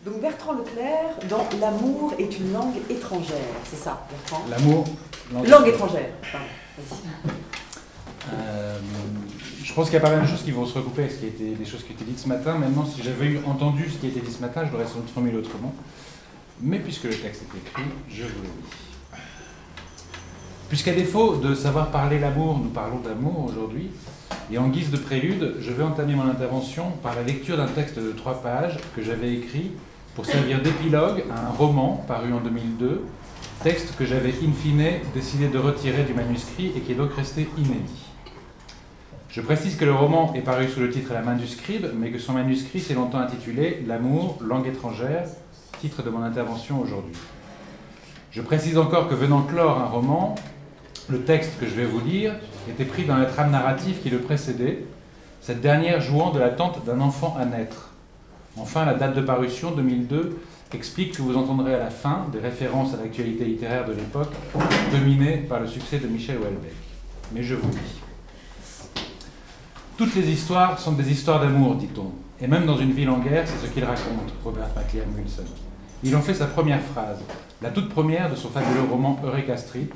Donc Bertrand Leclerc, dans L'amour est une langue étrangère, c'est ça, Bertrand? L'amour, langue étrangère. Pardon, je pense qu'il y a pas mal de choses qui vont se recouper avec des choses qui étaient dites ce matin. Maintenant, si j'avais entendu ce qui a été dit ce matin, je l'aurais sans doute formulé autrement. Mais puisque le texte est écrit, je vous le dis. Puisqu'à défaut de savoir parler l'amour, nous parlons d'amour aujourd'hui, et en guise de prélude, je vais entamer mon intervention par la lecture d'un texte de 3 pages que j'avais écrit pour servir d'épilogue à un roman paru en 2002, texte que j'avais in fine décidé de retirer du manuscrit et qui est donc resté inédit. Je précise que le roman est paru sous le titre La main du scribe, mais que son manuscrit s'est longtemps intitulé L'amour, langue étrangère, titre de mon intervention aujourd'hui. Je précise encore que venant clore un roman, le texte que je vais vous lire était pris dans la trame narrative qui le précédait, cette dernière jouant de l'attente d'un enfant à naître. Enfin, la date de parution, 2002, explique que vous entendrez à la fin des références à l'actualité littéraire de l'époque, dominée par le succès de Michel Houellebecq. Mais je vous dis. Toutes les histoires sont des histoires d'amour, dit-on. Et même dans Une ville en guerre, c'est ce qu'il raconte, Robert McLean Wilson. Il en fait sa première phrase, la toute première de son fabuleux roman Eureka Street,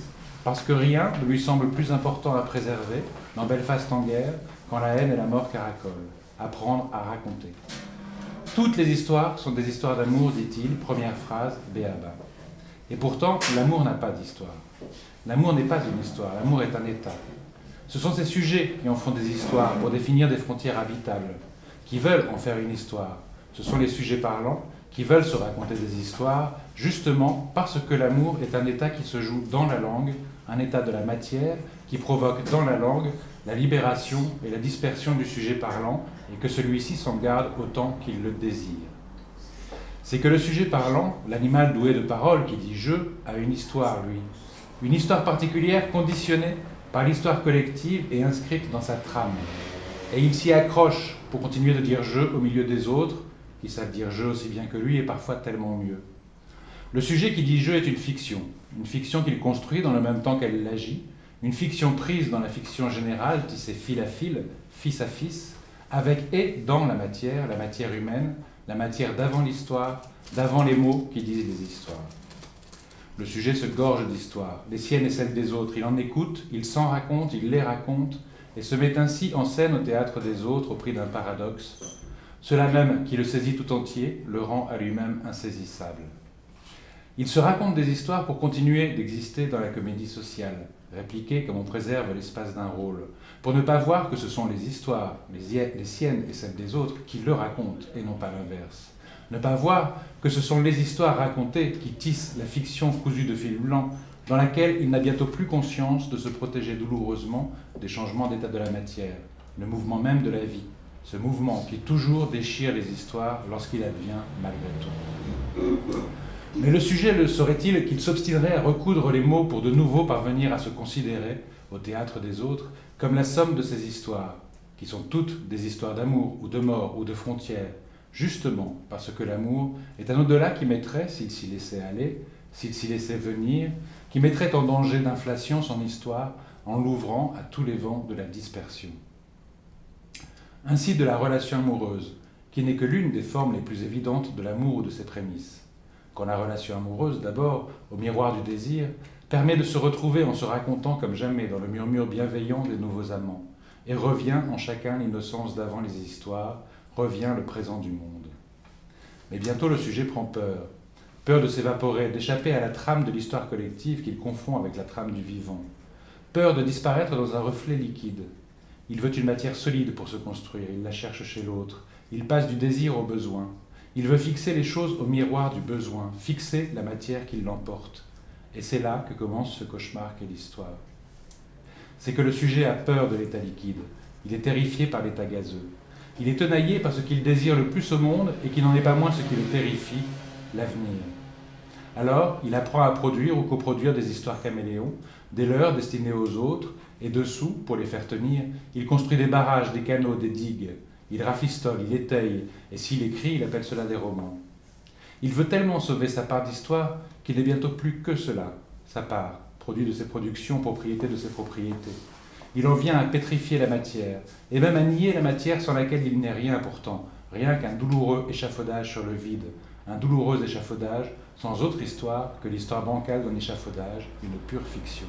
parce que rien ne lui semble plus important à préserver dans Belfast en guerre quand la haine et la mort caracolent. Apprendre à raconter. Toutes les histoires sont des histoires d'amour, dit-il, première phrase, béaba. Et pourtant, l'amour n'a pas d'histoire. L'amour n'est pas une histoire, l'amour est un état. Ce sont ces sujets qui en font des histoires pour définir des frontières habitables, qui veulent en faire une histoire. Ce sont les sujets parlants qui veulent se raconter des histoires, justement parce que l'amour est un état qui se joue dans la langue, un état de la matière qui provoque dans la langue la libération et la dispersion du sujet parlant, et que celui-ci s'en garde autant qu'il le désire. C'est que le sujet parlant, l'animal doué de parole qui dit « je », a une histoire, lui. Une histoire particulière conditionnée par l'histoire collective et inscrite dans sa trame. Et il s'y accroche pour continuer de dire « je » au milieu des autres, qui savent dire « je » aussi bien que lui et parfois tellement mieux. Le sujet qui dit « je » est une fiction qu'il construit dans le même temps qu'elle l'agit, une fiction prise dans la fiction générale, tissée fil à fil, fils à fils, avec et dans la matière humaine, la matière d'avant l'histoire, d'avant les mots qui disent les histoires. Le sujet se gorge d'histoires, les siennes et celles des autres. Il en écoute, il s'en raconte, il les raconte, et se met ainsi en scène au théâtre des autres au prix d'un paradoxe. Cela même qui le saisit tout entier, le rend à lui-même insaisissable. Il se raconte des histoires pour continuer d'exister dans la comédie sociale, répliquer comme on préserve l'espace d'un rôle, pour ne pas voir que ce sont les histoires, les siennes et celles des autres, qui le racontent et non pas l'inverse. Ne pas voir que ce sont les histoires racontées qui tissent la fiction cousue de fil blanc, dans laquelle il n'a bientôt plus conscience de se protéger douloureusement des changements d'état de la matière, le mouvement même de la vie, ce mouvement qui toujours déchire les histoires lorsqu'il advient malgré tout. Mais le sujet le saurait-il qu'il s'obstinerait à recoudre les mots pour de nouveau parvenir à se considérer, au théâtre des autres, comme la somme de ces histoires, qui sont toutes des histoires d'amour ou de mort ou de frontières, justement parce que l'amour est un au-delà qui mettrait, s'il s'y laissait aller, s'il s'y laissait venir, qui mettrait en danger d'inflation son histoire en l'ouvrant à tous les vents de la dispersion. Ainsi de la relation amoureuse, qui n'est que l'une des formes les plus évidentes de l'amour ou de ses prémices. Quand la relation amoureuse, d'abord, au miroir du désir, permet de se retrouver en se racontant comme jamais dans le murmure bienveillant des nouveaux amants, et revient en chacun l'innocence d'avant les histoires, revient le présent du monde. Mais bientôt le sujet prend peur, peur de s'évaporer, d'échapper à la trame de l'histoire collective qu'il confond avec la trame du vivant, peur de disparaître dans un reflet liquide. Il veut une matière solide pour se construire, il la cherche chez l'autre, il passe du désir au besoin. Il veut fixer les choses au miroir du besoin, fixer la matière qui l'emporte. Et c'est là que commence ce cauchemar qu'est l'histoire. C'est que le sujet a peur de l'état liquide. Il est terrifié par l'état gazeux. Il est tenaillé par ce qu'il désire le plus au monde et qui n'en est pas moins ce qui le terrifie, l'avenir. Alors, il apprend à produire ou coproduire des histoires caméléons, des leurs destinées aux autres, et dessous, pour les faire tenir, il construit des barrages, des canaux, des digues. Il rafistole, il étaye, et s'il écrit, il appelle cela des romans. Il veut tellement sauver sa part d'histoire qu'il n'est bientôt plus que cela, sa part, produit de ses productions, propriété de ses propriétés. Il en vient à pétrifier la matière, et même à nier la matière sans laquelle il n'est rien pourtant, rien qu'un douloureux échafaudage sur le vide, un douloureux échafaudage, sans autre histoire que l'histoire bancale d'un échafaudage, une pure fiction.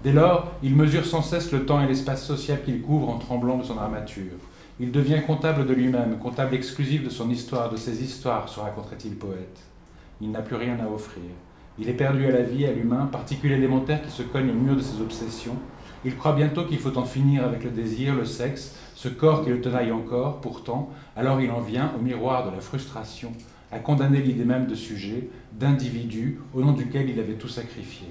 Dès lors, il mesure sans cesse le temps et l'espace social qu'il couvre en tremblant de son armature. Il devient comptable de lui-même, comptable exclusif de son histoire, de ses histoires, se raconterait-il poète. Il n'a plus rien à offrir. Il est perdu à la vie, à l'humain, particule élémentaire qui se cogne au mur de ses obsessions. Il croit bientôt qu'il faut en finir avec le désir, le sexe, ce corps qui le tenaille encore, pourtant, alors il en vient au miroir de la frustration, à condamner l'idée même de sujet, d'individu, au nom duquel il avait tout sacrifié.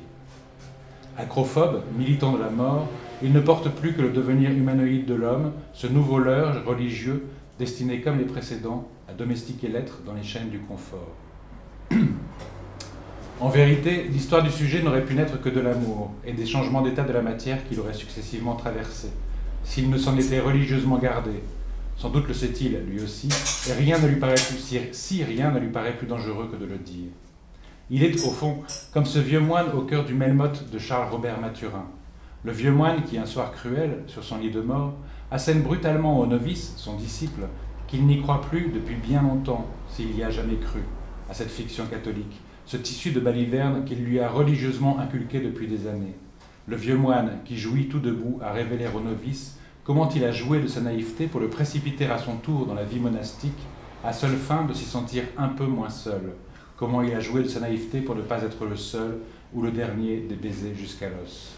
Acrophobe, militant de la mort, il ne porte plus que le devenir humanoïde de l'homme, ce nouveau leurre religieux, destiné comme les précédents à domestiquer l'être dans les chaînes du confort. En vérité, l'histoire du sujet n'aurait pu naître que de l'amour et des changements d'état de la matière qu'il aurait successivement traversés, s'il ne s'en était religieusement gardé. Sans doute le sait-il, lui aussi, et rien ne lui paraît si rien ne lui paraît plus dangereux que de le dire. Il est, au fond, comme ce vieux moine au cœur du Melmoth de Charles Robert Mathurin. Le vieux moine qui, un soir cruel, sur son lit de mort, assène brutalement au novice, son disciple, qu'il n'y croit plus depuis bien longtemps, s'il y a jamais cru, à cette fiction catholique, ce tissu de baliverne qu'il lui a religieusement inculqué depuis des années. Le vieux moine qui jouit tout debout à révéler au novice comment il a joué de sa naïveté pour le précipiter à son tour dans la vie monastique, à seule fin de s'y sentir un peu moins seul. Comment il a joué de sa naïveté pour ne pas être le seul ou le dernier des baisers jusqu'à l'os.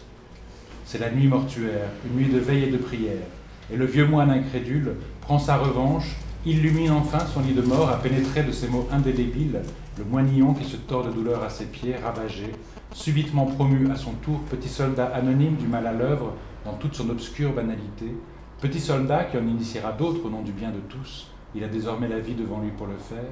C'est la nuit mortuaire, une nuit de veille et de prière, et le vieux moine incrédule prend sa revanche, illumine enfin son lit de mort à pénétrer de ces mots indélébiles le moinillon qui se tord de douleur à ses pieds, ravagé, subitement promu à son tour petit soldat anonyme du mal à l'œuvre dans toute son obscure banalité, petit soldat qui en initiera d'autres au nom du bien de tous. Il a désormais la vie devant lui pour le faire.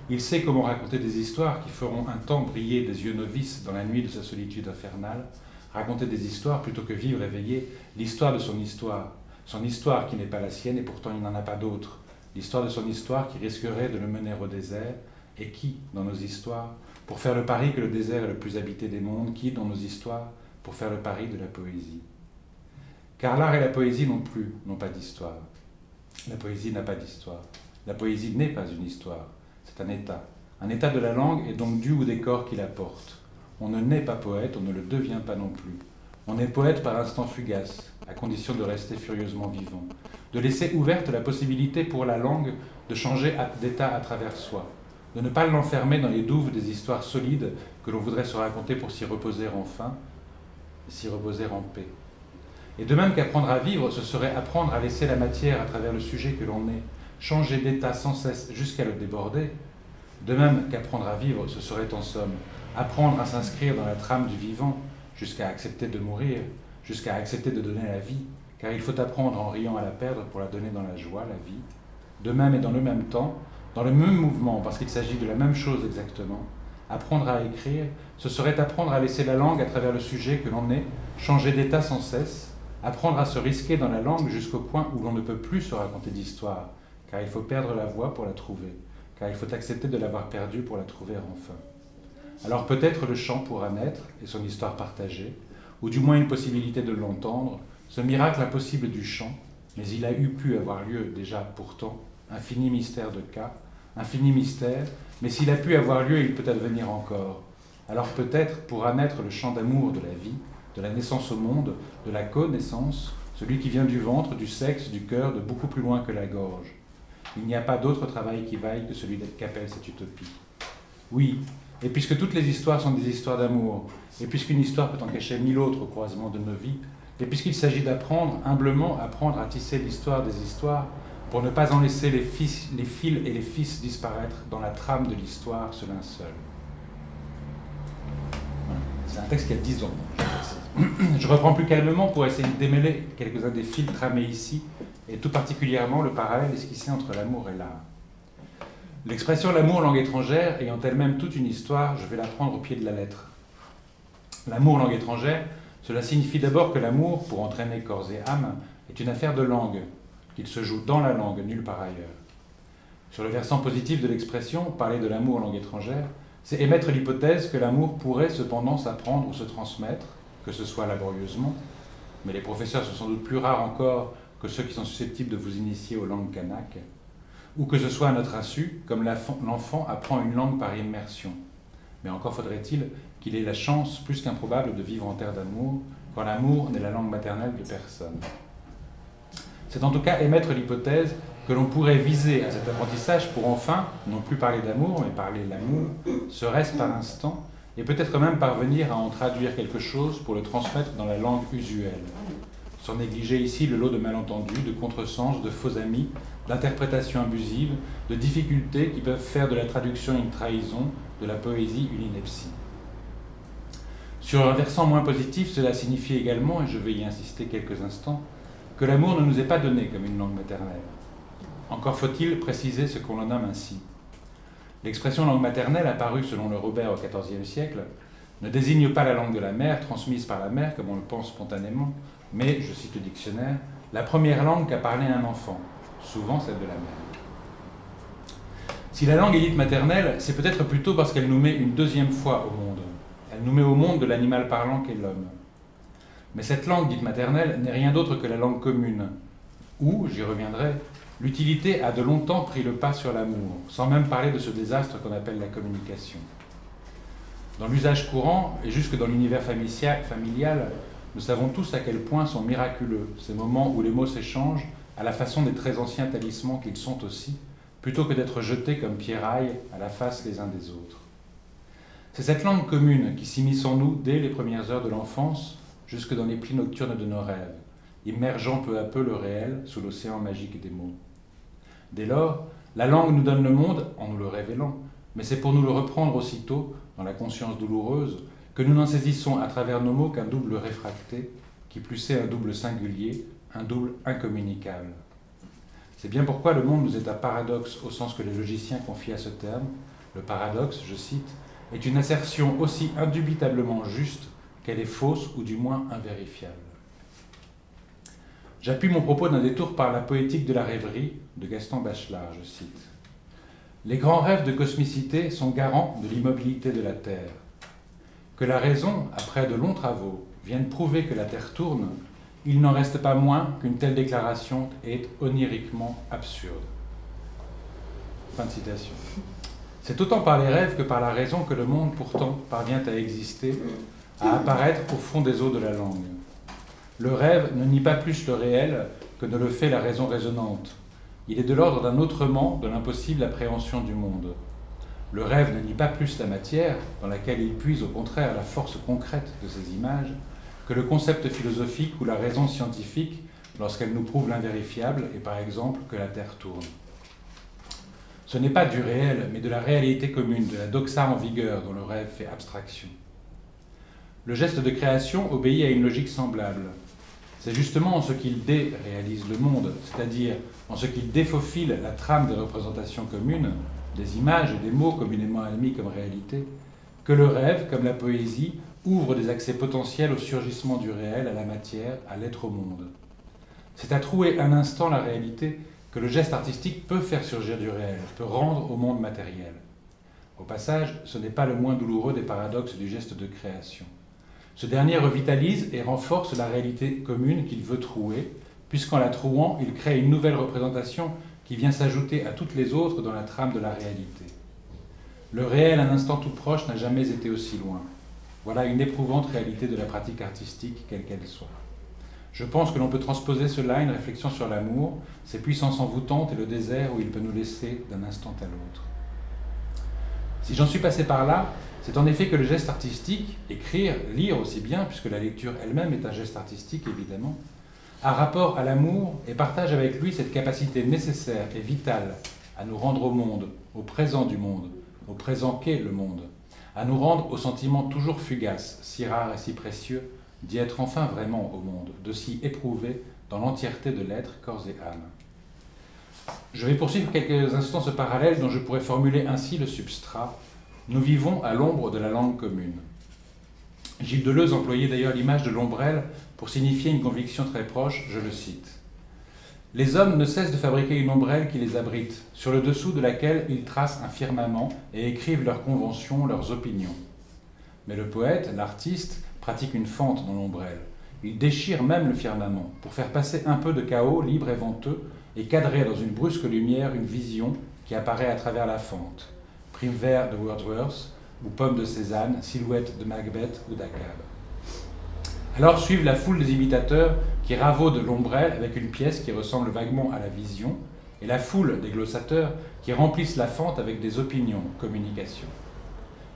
Il sait comment raconter des histoires qui feront un temps briller des yeux novices dans la nuit de sa solitude infernale. Raconter des histoires plutôt que vivre éveillé l'histoire de son histoire qui n'est pas la sienne et pourtant il n'en a pas d'autre. L'histoire de son histoire qui risquerait de le mener au désert, et qui, dans nos histoires, pour faire le pari que le désert est le plus habité des mondes, qui, dans nos histoires, pour faire le pari de la poésie. Car l'art et la poésie non plus n'ont pas d'histoire. La poésie n'a pas d'histoire. La poésie n'est pas une histoire, c'est un état de la langue et donc du ou des corps qui la portent. On ne naît pas poète, on ne le devient pas non plus. On est poète par instant fugace, à condition de rester furieusement vivant, de laisser ouverte la possibilité pour la langue de changer d'état à travers soi, de ne pas l'enfermer dans les douves des histoires solides que l'on voudrait se raconter pour s'y reposer enfin, s'y reposer en paix. Et de même qu'apprendre à vivre, ce serait apprendre à laisser la matière à travers le sujet que l'on est, changer d'état sans cesse jusqu'à le déborder, de même qu'apprendre à vivre, ce serait en somme apprendre à s'inscrire dans la trame du vivant, jusqu'à accepter de mourir, jusqu'à accepter de donner la vie, car il faut apprendre en riant à la perdre pour la donner dans la joie, la vie. De même et dans le même temps, dans le même mouvement, parce qu'il s'agit de la même chose exactement, apprendre à écrire, ce serait apprendre à laisser la langue à travers le sujet que l'on est, changer d'état sans cesse, apprendre à se risquer dans la langue jusqu'au point où l'on ne peut plus se raconter d'histoire, car il faut perdre la voix pour la trouver, car il faut accepter de l'avoir perdue pour la trouver enfin. Alors peut-être le chant pourra naître, et son histoire partagée, ou du moins une possibilité de l'entendre, ce miracle impossible du chant, mais il a pu avoir lieu déjà pourtant, infini mystère de cas, infini mystère, mais s'il a pu avoir lieu, il peut advenir encore. Alors peut-être pourra naître le chant d'amour de la vie, de la naissance au monde, de la connaissance, celui qui vient du ventre, du sexe, du cœur, de beaucoup plus loin que la gorge. Il n'y a pas d'autre travail qui vaille que celui qu'appelle cette utopie. Oui, et puisque toutes les histoires sont des histoires d'amour, et puisqu'une histoire peut en cacher mille autres au croisement de nos vies, et puisqu'il s'agit d'apprendre, humblement apprendre à tisser l'histoire des histoires, pour ne pas en laisser les fils et les fils disparaître dans la trame de l'histoire, ce linceul. Voilà. C'est un texte qui a 10 ans. Je reprends plus calmement pour essayer de démêler quelques-uns des fils tramés ici, et tout particulièrement le parallèle esquissé entre l'amour et l'art. L'expression « l'amour langue étrangère » ayant elle-même toute une histoire, je vais la prendre au pied de la lettre. L'amour langue étrangère, cela signifie d'abord que l'amour, pour entraîner corps et âme, est une affaire de langue, qu'il se joue dans la langue, nulle part ailleurs. Sur le versant positif de l'expression, parler de l'amour langue étrangère, c'est émettre l'hypothèse que l'amour pourrait cependant s'apprendre ou se transmettre, que ce soit laborieusement, mais les professeurs sont sans doute plus rares encore que ceux qui sont susceptibles de vous initier aux langues kanaks, ou que ce soit à notre insu, comme l'enfant apprend une langue par immersion. Mais encore faudrait-il qu'il ait la chance plus qu'improbable de vivre en terre d'amour, quand l'amour n'est la langue maternelle de personne. C'est en tout cas émettre l'hypothèse que l'on pourrait viser à cet apprentissage pour enfin, non plus parler d'amour, mais parler l'amour, serait-ce par instant, et peut-être même parvenir à en traduire quelque chose pour le transmettre dans la langue usuelle. Sans négliger ici le lot de malentendus, de contresens, de faux amis, d'interprétations abusives, de difficultés qui peuvent faire de la traduction une trahison, de la poésie une ineptie. Sur un versant moins positif, cela signifie également, et je vais y insister quelques instants, que l'amour ne nous est pas donné comme une langue maternelle. Encore faut-il préciser ce qu'on le nomme ainsi. L'expression langue maternelle, apparue selon le Robert au XIVe siècle, ne désigne pas la langue de la mère, transmise par la mère, comme on le pense spontanément, mais, je cite le dictionnaire, la première langue qu'a parlé un enfant, souvent celle de la mère. Si la langue est dite maternelle, c'est peut-être plutôt parce qu'elle nous met une deuxième fois au monde. Elle nous met au monde de l'animal parlant qu'est l'homme. Mais cette langue dite maternelle n'est rien d'autre que la langue commune, où, j'y reviendrai, l'utilité a de longtemps pris le pas sur l'amour, sans même parler de ce désastre qu'on appelle la communication. Dans l'usage courant, et jusque dans l'univers familial, nous savons tous à quel point sont miraculeux ces moments où les mots s'échangent à la façon des très anciens talismans qu'ils sont aussi, plutôt que d'être jetés comme pierrailles à la face les uns des autres. C'est cette langue commune qui s'immisce en nous dès les premières heures de l'enfance, jusque dans les plis nocturnes de nos rêves, immergeant peu à peu le réel sous l'océan magique des mots. Dès lors, la langue nous donne le monde en nous le révélant, mais c'est pour nous le reprendre aussitôt, dans la conscience douloureuse, que nous n'en saisissons à travers nos mots qu'un double réfracté, qui plus est un double singulier, un double incommunicable. C'est bien pourquoi le monde nous est un paradoxe au sens que les logiciens confient à ce terme. Le paradoxe, je cite, est une assertion aussi indubitablement juste qu'elle est fausse ou du moins invérifiable. J'appuie mon propos d'un détour par la poétique de la rêverie de Gaston Bachelard, je cite. Les grands rêves de cosmicité sont garants de l'immobilité de la Terre. Que la raison, après de longs travaux, vienne prouver que la Terre tourne, il n'en reste pas moins qu'une telle déclaration est oniriquement absurde. Fin de citation. C'est autant par les rêves que par la raison que le monde pourtant parvient à exister, à apparaître au fond des eaux de la langue. Le rêve ne nie pas plus le réel que ne le fait la raison raisonnante. Il est de l'ordre d'un autrement de l'impossible appréhension du monde. Le rêve ne nie pas plus la matière, dans laquelle il puise au contraire la force concrète de ces images, que le concept philosophique ou la raison scientifique lorsqu'elle nous prouve l'invérifiable et par exemple que la Terre tourne. Ce n'est pas du réel, mais de la réalité commune, de la doxa en vigueur dont le rêve fait abstraction. Le geste de création obéit à une logique semblable. C'est justement en ce qu'il déréalise le monde, c'est-à-dire en ce qu'il défaufile la trame des représentations communes, des images et des mots communément admis comme réalité, que le rêve, comme la poésie, ouvre des accès potentiels au surgissement du réel, à la matière, à l'être au monde. C'est à trouer un instant la réalité que le geste artistique peut faire surgir du réel, peut rendre au monde matériel. Au passage, ce n'est pas le moins douloureux des paradoxes du geste de création. Ce dernier revitalise et renforce la réalité commune qu'il veut trouer, puisqu'en la trouant, il crée une nouvelle représentation qui vient s'ajouter à toutes les autres dans la trame de la réalité. Le réel, un instant tout proche, n'a jamais été aussi loin. Voilà une éprouvante réalité de la pratique artistique, quelle qu'elle soit. Je pense que l'on peut transposer cela à une réflexion sur l'amour, ses puissances envoûtantes et le désert où il peut nous laisser d'un instant à l'autre. Si j'en suis passé par là, c'est en effet que le geste artistique, écrire, lire aussi bien, puisque la lecture elle-même est un geste artistique évidemment, a rapport à l'amour et partage avec lui cette capacité nécessaire et vitale à nous rendre au monde, au présent du monde, au présent qu'est le monde, à nous rendre au sentiment toujours fugace, si rare et si précieux, d'y être enfin vraiment au monde, de s'y éprouver dans l'entièreté de l'être, corps et âme. Je vais poursuivre quelques instants ce parallèle dont je pourrais formuler ainsi le substrat. Nous vivons à l'ombre de la langue commune. Gilles Deleuze employait d'ailleurs l'image de l'ombrelle pour signifier une conviction très proche, je le cite. « Les hommes ne cessent de fabriquer une ombrelle qui les abrite, sur le dessous de laquelle ils tracent un firmament et écrivent leurs conventions, leurs opinions. Mais le poète, l'artiste, pratique une fente dans l'ombrelle. Il déchire même le firmament pour faire passer un peu de chaos libre et venteux et cadrer dans une brusque lumière une vision qui apparaît à travers la fente. Prime vert de Wordsworth, ou pomme de Cézanne, silhouette de Macbeth ou d'Achab. Alors suivent la foule des imitateurs qui ravaudent l'ombrelle avec une pièce qui ressemble vaguement à la vision, et la foule des glossateurs qui remplissent la fente avec des opinions, communications.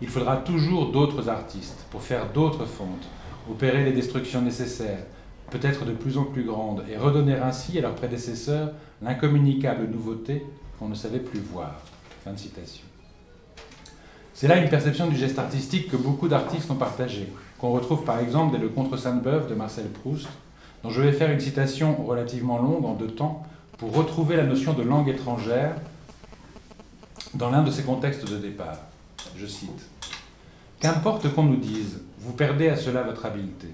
Il faudra toujours d'autres artistes pour faire d'autres fentes, opérer les destructions nécessaires, peut-être de plus en plus grandes, et redonner ainsi à leurs prédécesseurs l'incommunicable nouveauté qu'on ne savait plus voir. Fin de citation. C'est là une perception du geste artistique que beaucoup d'artistes ont partagée, qu'on retrouve par exemple dès le Contre Sainte-Beuve de Marcel Proust, dont je vais faire une citation relativement longue en 2 temps pour retrouver la notion de langue étrangère dans l'un de ses contextes de départ. Je cite : « Qu'importe qu'on nous dise, vous perdez à cela votre habileté.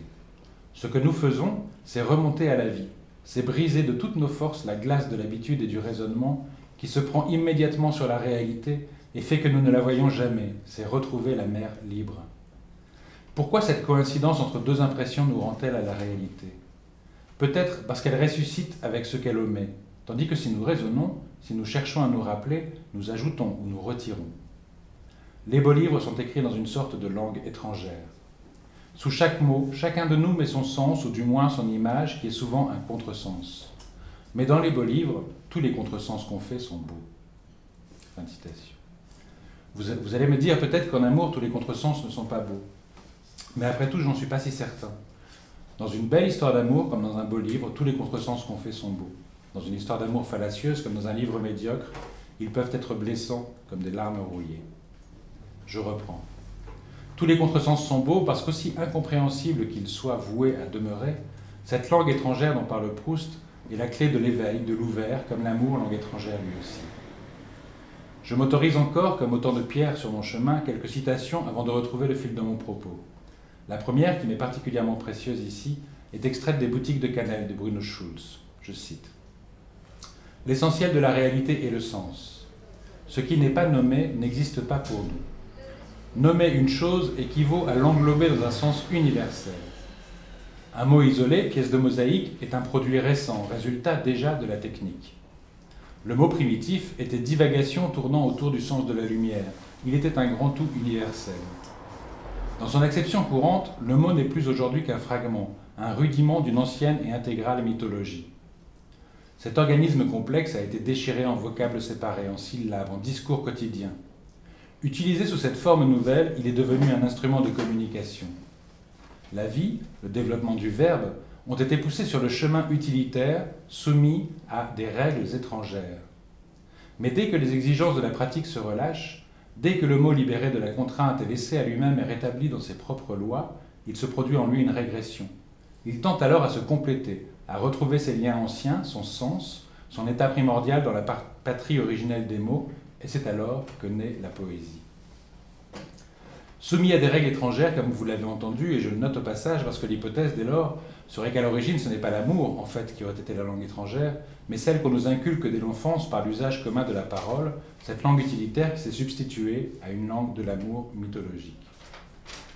Ce que nous faisons, c'est remonter à la vie, c'est briser de toutes nos forces la glace de l'habitude et du raisonnement qui se prend immédiatement sur la réalité et fait que nous ne la voyons jamais, c'est retrouver la mer libre. Pourquoi cette coïncidence entre 2 impressions nous rend-elle à la réalité ? Peut-être parce qu'elle ressuscite avec ce qu'elle omet, tandis que si nous raisonnons, si nous cherchons à nous rappeler, nous ajoutons ou nous retirons. Les beaux livres sont écrits dans une sorte de langue étrangère. Sous chaque mot, chacun de nous met son sens, ou du moins son image, qui est souvent un contresens. Mais dans les beaux livres, tous les contresens qu'on fait sont beaux. » Fin de citation. Vous allez me dire peut-être qu'en amour, tous les contresens ne sont pas beaux. Mais après tout, je n'en suis pas si certain. Dans une belle histoire d'amour, comme dans un beau livre, tous les contresens qu'on fait sont beaux. Dans une histoire d'amour fallacieuse, comme dans un livre médiocre, ils peuvent être blessants, comme des larmes rouillées. Je reprends. Tous les contresens sont beaux parce qu'aussi incompréhensibles qu'ils soient voués à demeurer, cette langue étrangère dont parle Proust est la clé de l'éveil, de l'ouvert, comme l'amour, langue étrangère lui aussi. Je m'autorise encore, comme autant de pierres sur mon chemin, quelques citations avant de retrouver le fil de mon propos. La première, qui m'est particulièrement précieuse ici, est extraite des Boutiques de Cannelle de Bruno Schulz. Je cite : « L'essentiel de la réalité est le sens. Ce qui n'est pas nommé n'existe pas pour nous. Nommer une chose équivaut à l'englober dans un sens universel. Un mot isolé, pièce de mosaïque, est un produit récent, résultat déjà de la technique. Le mot primitif était divagation tournant autour du sens de la lumière. Il était un grand tout universel. Dans son acception courante, le mot n'est plus aujourd'hui qu'un fragment, un rudiment d'une ancienne et intégrale mythologie. Cet organisme complexe a été déchiré en vocables séparés, en syllabes, en discours quotidiens. Utilisé sous cette forme nouvelle, il est devenu un instrument de communication. La vie, le développement du verbe, ont été poussés sur le chemin utilitaire, soumis à des règles étrangères. Mais dès que les exigences de la pratique se relâchent, dès que le mot libéré de la contrainte est laissé à lui-même et rétabli dans ses propres lois, il se produit en lui une régression. Il tente alors à se compléter, à retrouver ses liens anciens, son sens, son état primordial dans la patrie originelle des mots, et c'est alors que naît la poésie. Soumis à des règles étrangères, comme vous l'avez entendu, et je le note au passage parce que l'hypothèse dès lors serait qu'à l'origine ce n'est pas l'amour, en fait, qui aurait été la langue étrangère, mais celle qu'on nous inculque dès l'enfance par l'usage commun de la parole, cette langue utilitaire qui s'est substituée à une langue de l'amour mythologique.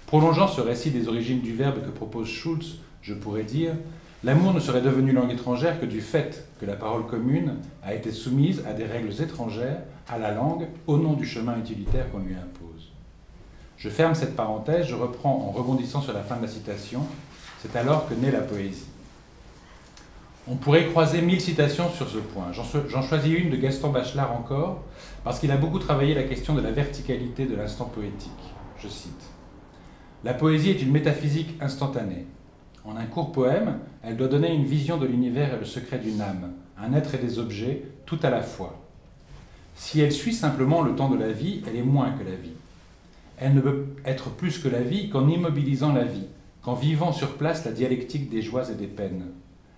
Prolongeant ce récit des origines du verbe que propose Schulz, je pourrais dire « L'amour ne serait devenu langue étrangère que du fait que la parole commune a été soumise à des règles étrangères, à la langue, au nom du chemin utilitaire qu'on lui impose. » Je ferme cette parenthèse, je reprends en rebondissant sur la fin de la citation. C'est alors que naît la poésie. On pourrait croiser 1000 citations sur ce point. J'en choisis une de Gaston Bachelard encore, parce qu'il a beaucoup travaillé la question de la verticalité de l'instant poétique. Je cite : « La poésie est une métaphysique instantanée. En un court poème, elle doit donner une vision de l'univers et le secret d'une âme, un être et des objets, tout à la fois. Si elle suit simplement le temps de la vie, elle est moins que la vie. Elle ne peut être plus que la vie qu'en immobilisant la vie, qu'en vivant sur place la dialectique des joies et des peines.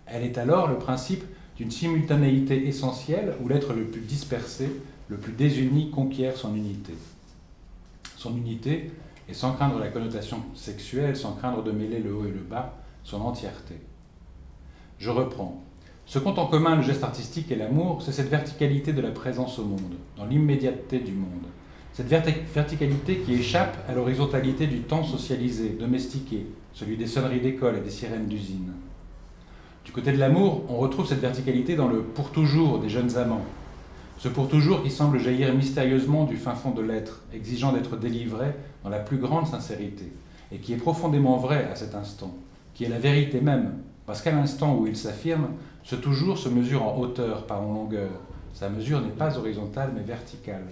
Elle est alors le principe d'une simultanéité essentielle où l'être le plus dispersé, le plus désuni conquiert son unité. Son unité, et sans craindre la connotation sexuelle, sans craindre de mêler le haut et le bas, son entièreté. Je reprends. Ce qu'ont en commun le geste artistique et l'amour, c'est cette verticalité de la présence au monde, dans l'immédiateté du monde. Cette verticalité qui échappe à l'horizontalité du temps socialisé, domestiqué, celui des sonneries d'école et des sirènes d'usine. Du côté de l'amour, on retrouve cette verticalité dans le « pour toujours » des jeunes amants. Ce pour toujours qui semble jaillir mystérieusement du fin fond de l'être, exigeant d'être délivré dans la plus grande sincérité, et qui est profondément vrai à cet instant, qui est la vérité même, parce qu'à l'instant où il s'affirme, ce toujours se mesure en hauteur, pas en longueur. Sa mesure n'est pas horizontale, mais verticale.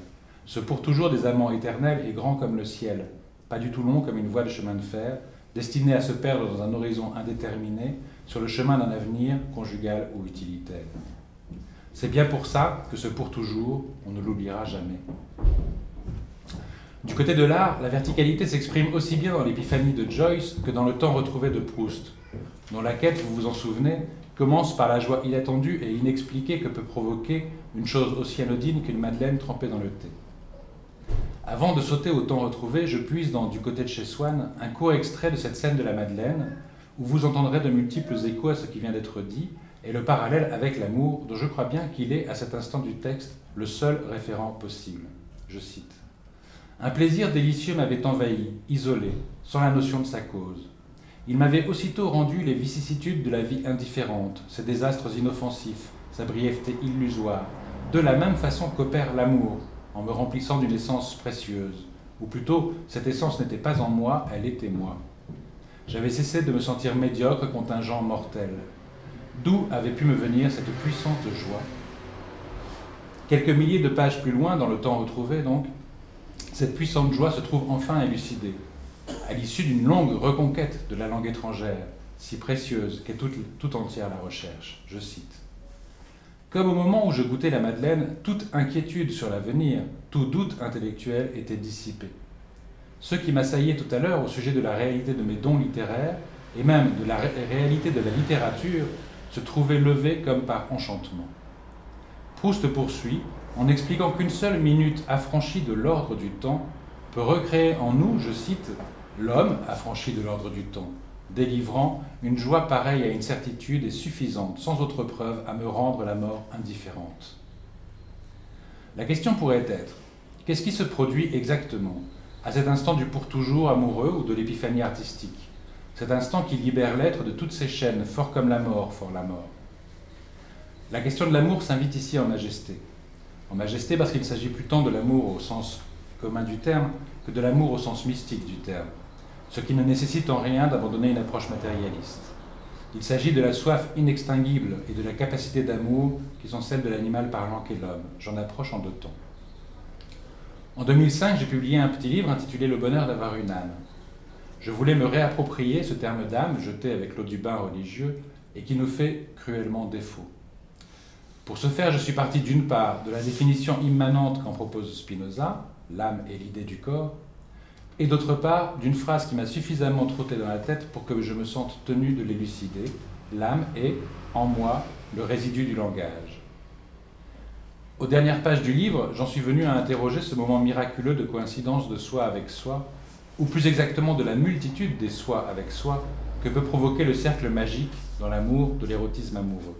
Ce pour toujours des amants éternels est grand comme le ciel, pas du tout long comme une voie de chemin de fer, destiné à se perdre dans un horizon indéterminé, sur le chemin d'un avenir conjugal ou utilitaire. C'est bien pour ça que ce pour toujours, on ne l'oubliera jamais. Du côté de l'art, la verticalité s'exprime aussi bien dans l'épiphanie de Joyce que dans le temps retrouvé de Proust, dont la quête, vous vous en souvenez, commence par la joie inattendue et inexpliquée que peut provoquer une chose aussi anodine qu'une madeleine trempée dans le thé. Avant de sauter au temps retrouvé, je puise dans Du côté de chez Swann un court extrait de cette scène de la madeleine, où vous entendrez de multiples échos à ce qui vient d'être dit, et le parallèle avec l'amour, dont je crois bien qu'il est, à cet instant du texte, le seul référent possible. Je cite. « Un plaisir délicieux m'avait envahi, isolé, sans la notion de sa cause. Il m'avait aussitôt rendu les vicissitudes de la vie indifférente, ses désastres inoffensifs, sa brièveté illusoire, de la même façon qu'opère l'amour, en me remplissant d'une essence précieuse. Ou plutôt, cette essence n'était pas en moi, elle était moi. J'avais cessé de me sentir médiocre, contingent, mortel. D'où avait pu me venir cette puissante joie? Quelques milliers de pages plus loin, dans le temps retrouvé donc, cette puissante joie se trouve enfin élucidée, à l'issue d'une longue reconquête de la langue étrangère, si précieuse qu'est tout entière la recherche. Je cite. « Comme au moment où je goûtais la madeleine, toute inquiétude sur l'avenir, tout doute intellectuel était dissipé. Ce qui m'assaillait tout à l'heure au sujet de la réalité de mes dons littéraires, et même de la réalité de la littérature, se trouvait levé comme par enchantement. » Proust poursuit en expliquant qu'une seule minute affranchie de l'ordre du temps peut recréer en nous, je cite, « l'homme affranchi de l'ordre du temps, délivrant une joie pareille à une certitude et suffisante, sans autre preuve, à me rendre la mort indifférente. » La question pourrait être, qu'est-ce qui se produit exactement à cet instant du pour toujours amoureux ou de l'épiphanie artistique, cet instant qui libère l'être de toutes ses chaînes, fort comme la mort, fort la mort? La question de l'amour s'invite ici en majesté. En majesté parce qu'il s'agit plus tant de l'amour au sens commun du terme que de l'amour au sens mystique du terme, ce qui ne nécessite en rien d'abandonner une approche matérialiste. Il s'agit de la soif inextinguible et de la capacité d'amour qui sont celles de l'animal parlant qu'est l'homme. J'en approche en deux temps. En 2005, j'ai publié un petit livre intitulé « Le bonheur d'avoir une âme ». Je voulais me réapproprier ce terme d'âme jeté avec l'eau du bain religieux et qui nous fait cruellement défaut. Pour ce faire, je suis parti d'une part de la définition immanente qu'en propose Spinoza, l'âme est l'idée du corps, et d'autre part d'une phrase qui m'a suffisamment trotté dans la tête pour que je me sente tenu de l'élucider. L'âme est, en moi, le résidu du langage. Aux dernières pages du livre, j'en suis venu à interroger ce moment miraculeux de coïncidence de soi avec soi, ou plus exactement de la multitude des soi avec soi, que peut provoquer le cercle magique dans l'amour de l'érotisme amoureux.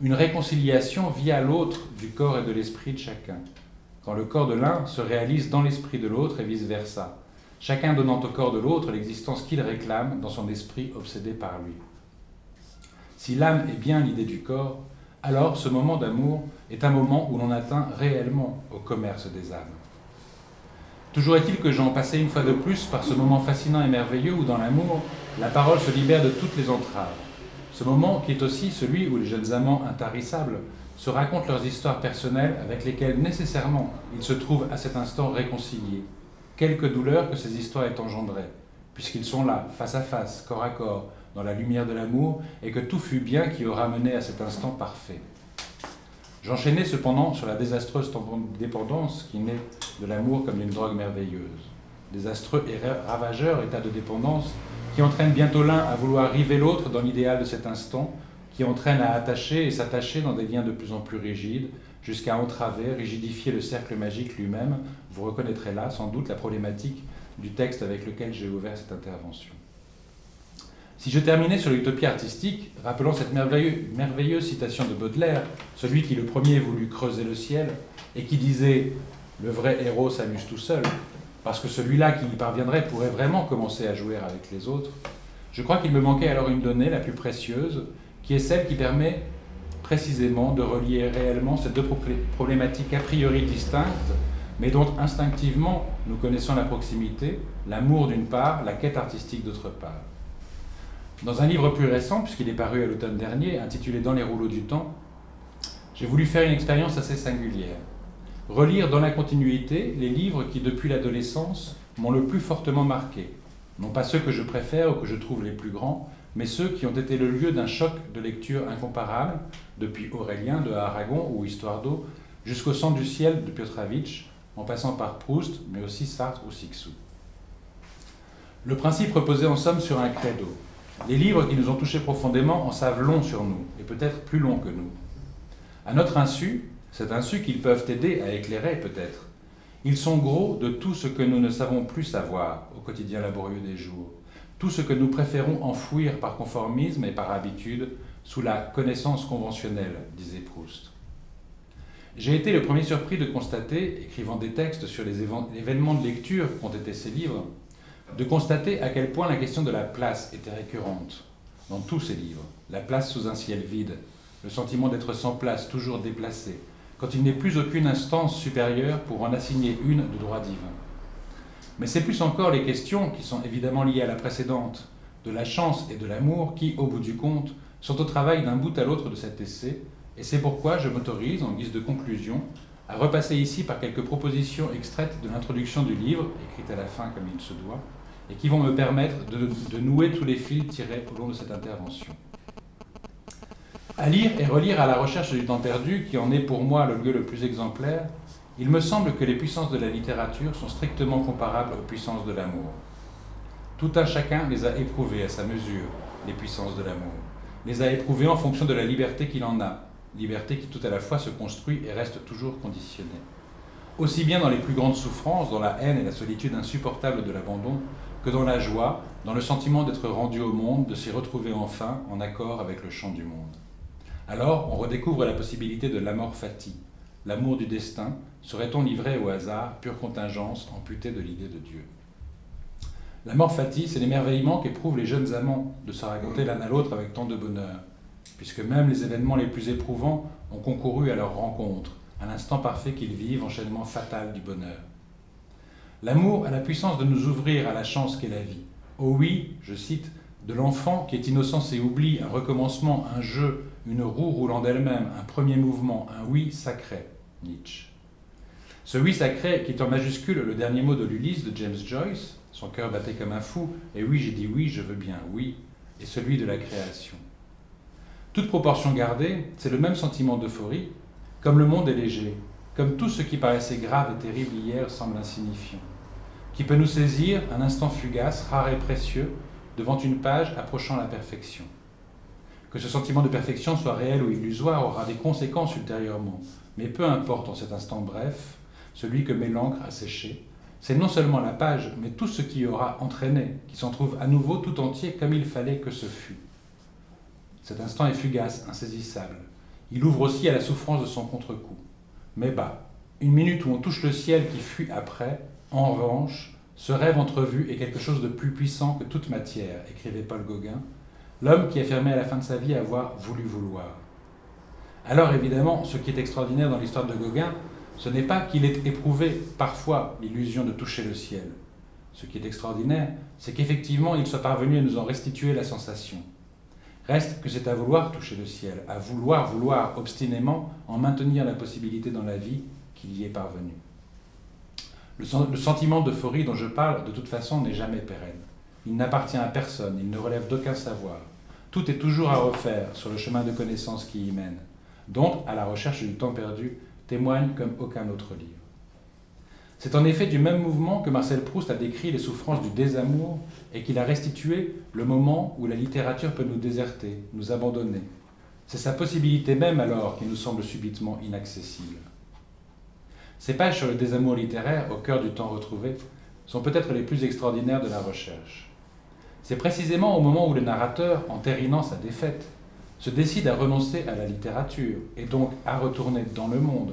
Une réconciliation via l'autre du corps et de l'esprit de chacun, quand le corps de l'un se réalise dans l'esprit de l'autre et vice-versa, chacun donnant au corps de l'autre l'existence qu'il réclame dans son esprit obsédé par lui. Si l'âme est bien l'idée du corps, alors ce moment d'amour est un moment où l'on atteint réellement au commerce des âmes. Toujours est-il que j'en passais une fois de plus par ce moment fascinant et merveilleux où dans l'amour, la parole se libère de toutes les entraves. Ce moment qui est aussi celui où les jeunes amants intarissables se racontent leurs histoires personnelles avec lesquelles nécessairement ils se trouvent à cet instant réconciliés, quelque douleur que ces histoires aient engendrées, puisqu'ils sont là, face à face, corps à corps, dans la lumière de l'amour, et que tout fut bien qui aura mené à cet instant parfait. J'enchaînais cependant sur la désastreuse dépendance qui naît de l'amour comme d'une drogue merveilleuse. Désastreux et ravageur état de dépendance qui entraîne bientôt l'un à vouloir river l'autre dans l'idéal de cet instant, qui entraîne à attacher et s'attacher dans des liens de plus en plus rigides, jusqu'à entraver, rigidifier le cercle magique lui-même. Vous reconnaîtrez là, sans doute, la problématique du texte avec lequel j'ai ouvert cette intervention. Si je terminais sur l'utopie artistique, rappelant cette merveilleuse citation de Baudelaire, celui qui le premier voulut creuser le ciel, et qui disait « Le vrai héros s'amuse tout seul », parce que celui-là qui y parviendrait pourrait vraiment commencer à jouer avec les autres, je crois qu'il me manquait alors une donnée, la plus précieuse, qui est celle qui permet précisément de relier réellement ces deux problématiques a priori distinctes, mais dont instinctivement nous connaissons la proximité, l'amour d'une part, la quête artistique d'autre part. Dans un livre plus récent, puisqu'il est paru à l'automne dernier, intitulé « Dans les rouleaux du temps », j'ai voulu faire une expérience assez singulière. Relire dans la continuité les livres qui, depuis l'adolescence, m'ont le plus fortement marqué. Non pas ceux que je préfère ou que je trouve les plus grands, mais ceux qui ont été le lieu d'un choc de lecture incomparable, depuis Aurélien de Aragon ou Histoire d'eau, jusqu'au Sang du ciel de Piotrowicz, en passant par Proust, mais aussi Sartre ou Cixous. Le principe reposait en somme sur un credo. Les livres qui nous ont touchés profondément en savent long sur nous, et peut-être plus long que nous. À notre insu, c'est ainsi qu'ils peuvent aider à éclairer peut-être. Ils sont gros de tout ce que nous ne savons plus savoir au quotidien laborieux des jours, tout ce que nous préférons enfouir par conformisme et par habitude sous la connaissance conventionnelle, disait Proust. J'ai été le premier surpris de constater, écrivant des textes sur les événements de lecture qu'ont été ces livres, de constater à quel point la question de la place était récurrente dans tous ces livres. La place sous un ciel vide, le sentiment d'être sans place, toujours déplacé, quand il n'est plus aucune instance supérieure pour en assigner une de droit divin. Mais c'est plus encore les questions qui sont évidemment liées à la précédente, de la chance et de l'amour qui, au bout du compte, sont au travail d'un bout à l'autre de cet essai, et c'est pourquoi je m'autorise, en guise de conclusion, à repasser ici par quelques propositions extraites de l'introduction du livre, écrite à la fin comme il se doit, et qui vont me permettre de nouer tous les fils tirés au long de cette intervention. À lire et relire à la recherche du temps perdu, qui en est pour moi le lieu le plus exemplaire, il me semble que les puissances de la littérature sont strictement comparables aux puissances de l'amour. Tout un chacun les a éprouvées à sa mesure, les puissances de l'amour, les a éprouvées en fonction de la liberté qu'il en a, liberté qui tout à la fois se construit et reste toujours conditionnée. Aussi bien dans les plus grandes souffrances, dans la haine et la solitude insupportable de l'abandon, que dans la joie, dans le sentiment d'être rendu au monde, de s'y retrouver enfin en accord avec le chant du monde. Alors, on redécouvre la possibilité de l'amor fati, l'amour du destin. Serait-on livré au hasard, pure contingence, amputée de l'idée de Dieu? L'amor fati, c'est l'émerveillement qu'éprouvent les jeunes amants de se raconter l'un à l'autre avec tant de bonheur, puisque même les événements les plus éprouvants ont concouru à leur rencontre, à l'instant parfait qu'ils vivent, enchaînement fatal du bonheur. L'amour a la puissance de nous ouvrir à la chance qu'est la vie. Oh oui, je cite, de l'enfant qui est innocence et oublie, un recommencement, un jeu, une roue roulant d'elle-même, un premier mouvement, un oui sacré, Nietzsche. Ce oui sacré, qui est en majuscule le dernier mot de l'Ulysse de James Joyce, son cœur battait comme un fou, et oui, j'ai dit oui, je veux bien, oui, et celui de la création. Toute proportion gardée, c'est le même sentiment d'euphorie, comme le monde est léger, comme tout ce qui paraissait grave et terrible hier semble insignifiant, qui peut nous saisir un instant fugace, rare et précieux, devant une page approchant la perfection. Que ce sentiment de perfection soit réel ou illusoire aura des conséquences ultérieurement, mais peu importe en cet instant bref, celui que met l'encre à sécher, c'est non seulement la page, mais tout ce qui y aura entraîné, qui s'en trouve à nouveau tout entier comme il fallait que ce fût. Cet instant est fugace, insaisissable. Il ouvre aussi à la souffrance de son contre-coup. Mais bah, une minute où on touche le ciel qui fuit après, en revanche, ce rêve entrevu est quelque chose de plus puissant que toute matière, écrivait Paul Gauguin, l'homme qui affirmait à la fin de sa vie avoir voulu vouloir. Alors évidemment, ce qui est extraordinaire dans l'histoire de Gauguin, ce n'est pas qu'il ait éprouvé parfois l'illusion de toucher le ciel. Ce qui est extraordinaire, c'est qu'effectivement il soit parvenu à nous en restituer la sensation. Reste que c'est à vouloir toucher le ciel, à vouloir obstinément en maintenir la possibilité dans la vie qu'il y est parvenu. Le sentiment d'euphorie dont je parle, de toute façon, n'est jamais pérenne. Il n'appartient à personne, il ne relève d'aucun savoir. Tout est toujours à refaire sur le chemin de connaissance qui y mène, dont, à la recherche du temps perdu, témoigne comme aucun autre livre. C'est en effet du même mouvement que Marcel Proust a décrit les souffrances du désamour et qu'il a restitué le moment où la littérature peut nous déserter, nous abandonner. C'est sa possibilité même alors qui nous semble subitement inaccessible. Ces pages sur le désamour littéraire, au cœur du temps retrouvé, sont peut-être les plus extraordinaires de la recherche. C'est précisément au moment où le narrateur, entérinant sa défaite, se décide à renoncer à la littérature et donc à retourner dans le monde,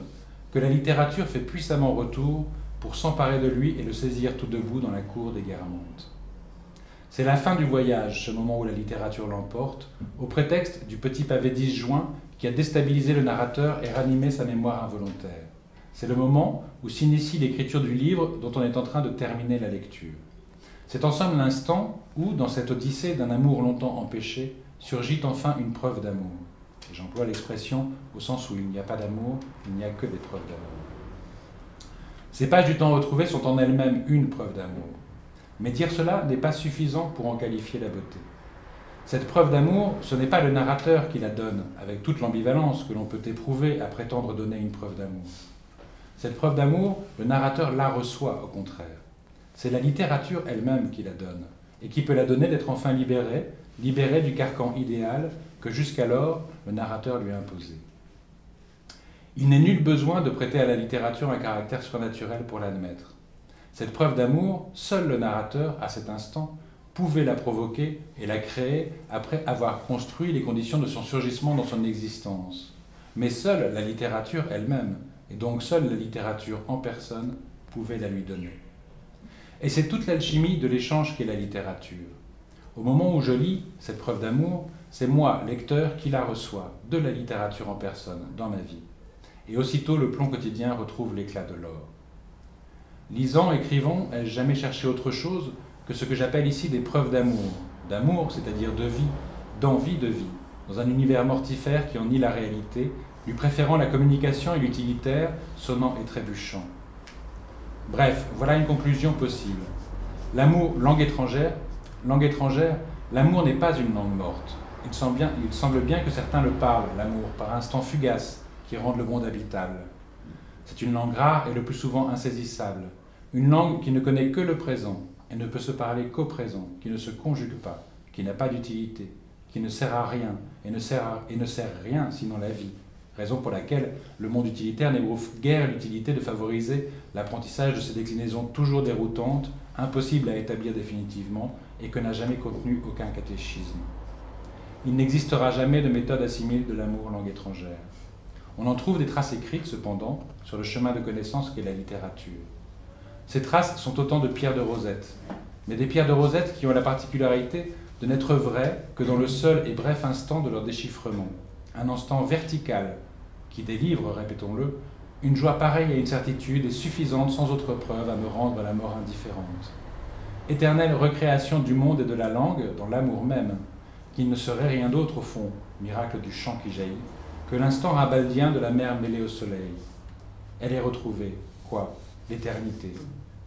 que la littérature fait puissamment retour pour s'emparer de lui et le saisir tout debout dans la cour des Guermantes. C'est la fin du voyage, ce moment où la littérature l'emporte, au prétexte du petit pavé disjoint qui a déstabilisé le narrateur et ranimé sa mémoire involontaire. C'est le moment où s'initie l'écriture du livre dont on est en train de terminer la lecture. C'est en somme l'instant où, dans cette odyssée d'un amour longtemps empêché, surgit enfin une preuve d'amour. Et j'emploie l'expression au sens où il n'y a pas d'amour, il n'y a que des preuves d'amour. Ces pages du temps retrouvé sont en elles-mêmes une preuve d'amour. Mais dire cela n'est pas suffisant pour en qualifier la beauté. Cette preuve d'amour, ce n'est pas le narrateur qui la donne, avec toute l'ambivalence que l'on peut éprouver à prétendre donner une preuve d'amour. Cette preuve d'amour, le narrateur la reçoit au contraire. C'est la littérature elle-même qui la donne, et qui peut la donner d'être enfin libérée du carcan idéal que jusqu'alors le narrateur lui a imposé. Il n'est nul besoin de prêter à la littérature un caractère surnaturel pour l'admettre. Cette preuve d'amour, seul le narrateur, à cet instant, pouvait la provoquer et la créer après avoir construit les conditions de son surgissement dans son existence. Mais seule la littérature elle-même, et donc seule la littérature en personne, pouvait la lui donner. Et c'est toute l'alchimie de l'échange qu'est la littérature. Au moment où je lis cette preuve d'amour, c'est moi, lecteur, qui la reçois, de la littérature en personne, dans ma vie. Et aussitôt le plomb quotidien retrouve l'éclat de l'or. Lisant, écrivant, ai-je jamais cherché autre chose que ce que j'appelle ici des preuves d'amour. D'amour, c'est-à-dire de vie, d'envie de vie, dans un univers mortifère qui en nie la réalité, lui préférant la communication et l'utilitaire, sonnant et trébuchant. Bref, voilà une conclusion possible. L'amour, langue étrangère, l'amour n'est pas une langue morte. Il semble bien que certains le parlent, l'amour, par instants fugaces qui rendent le monde habitable. C'est une langue rare et le plus souvent insaisissable. Une langue qui ne connaît que le présent et ne peut se parler qu'au présent, qui ne se conjugue pas, qui n'a pas d'utilité, qui ne sert à rien et ne sert rien sinon la vie. Raison pour laquelle le monde utilitaire n'éprouve guère l'utilité de favoriser l'apprentissage de ces déclinaisons toujours déroutantes, impossibles à établir définitivement et que n'a jamais contenu aucun catéchisme. Il n'existera jamais de méthode assimile de l'amour langue étrangère. On en trouve des traces écrites, cependant, sur le chemin de connaissance qu'est la littérature. Ces traces sont autant de pierres de rosette, mais des pierres de rosette qui ont la particularité de n'être vraies que dans le seul et bref instant de leur déchiffrement, un instant vertical qui délivre, répétons-le, une joie pareille à une certitude et suffisante sans autre preuve à me rendre la mort indifférente. Éternelle recréation du monde et de la langue dans l'amour même, qui ne serait rien d'autre au fond, miracle du chant qui jaillit, que l'instant rabaldien de la mer mêlée au soleil. Elle est retrouvée, quoi? L'éternité.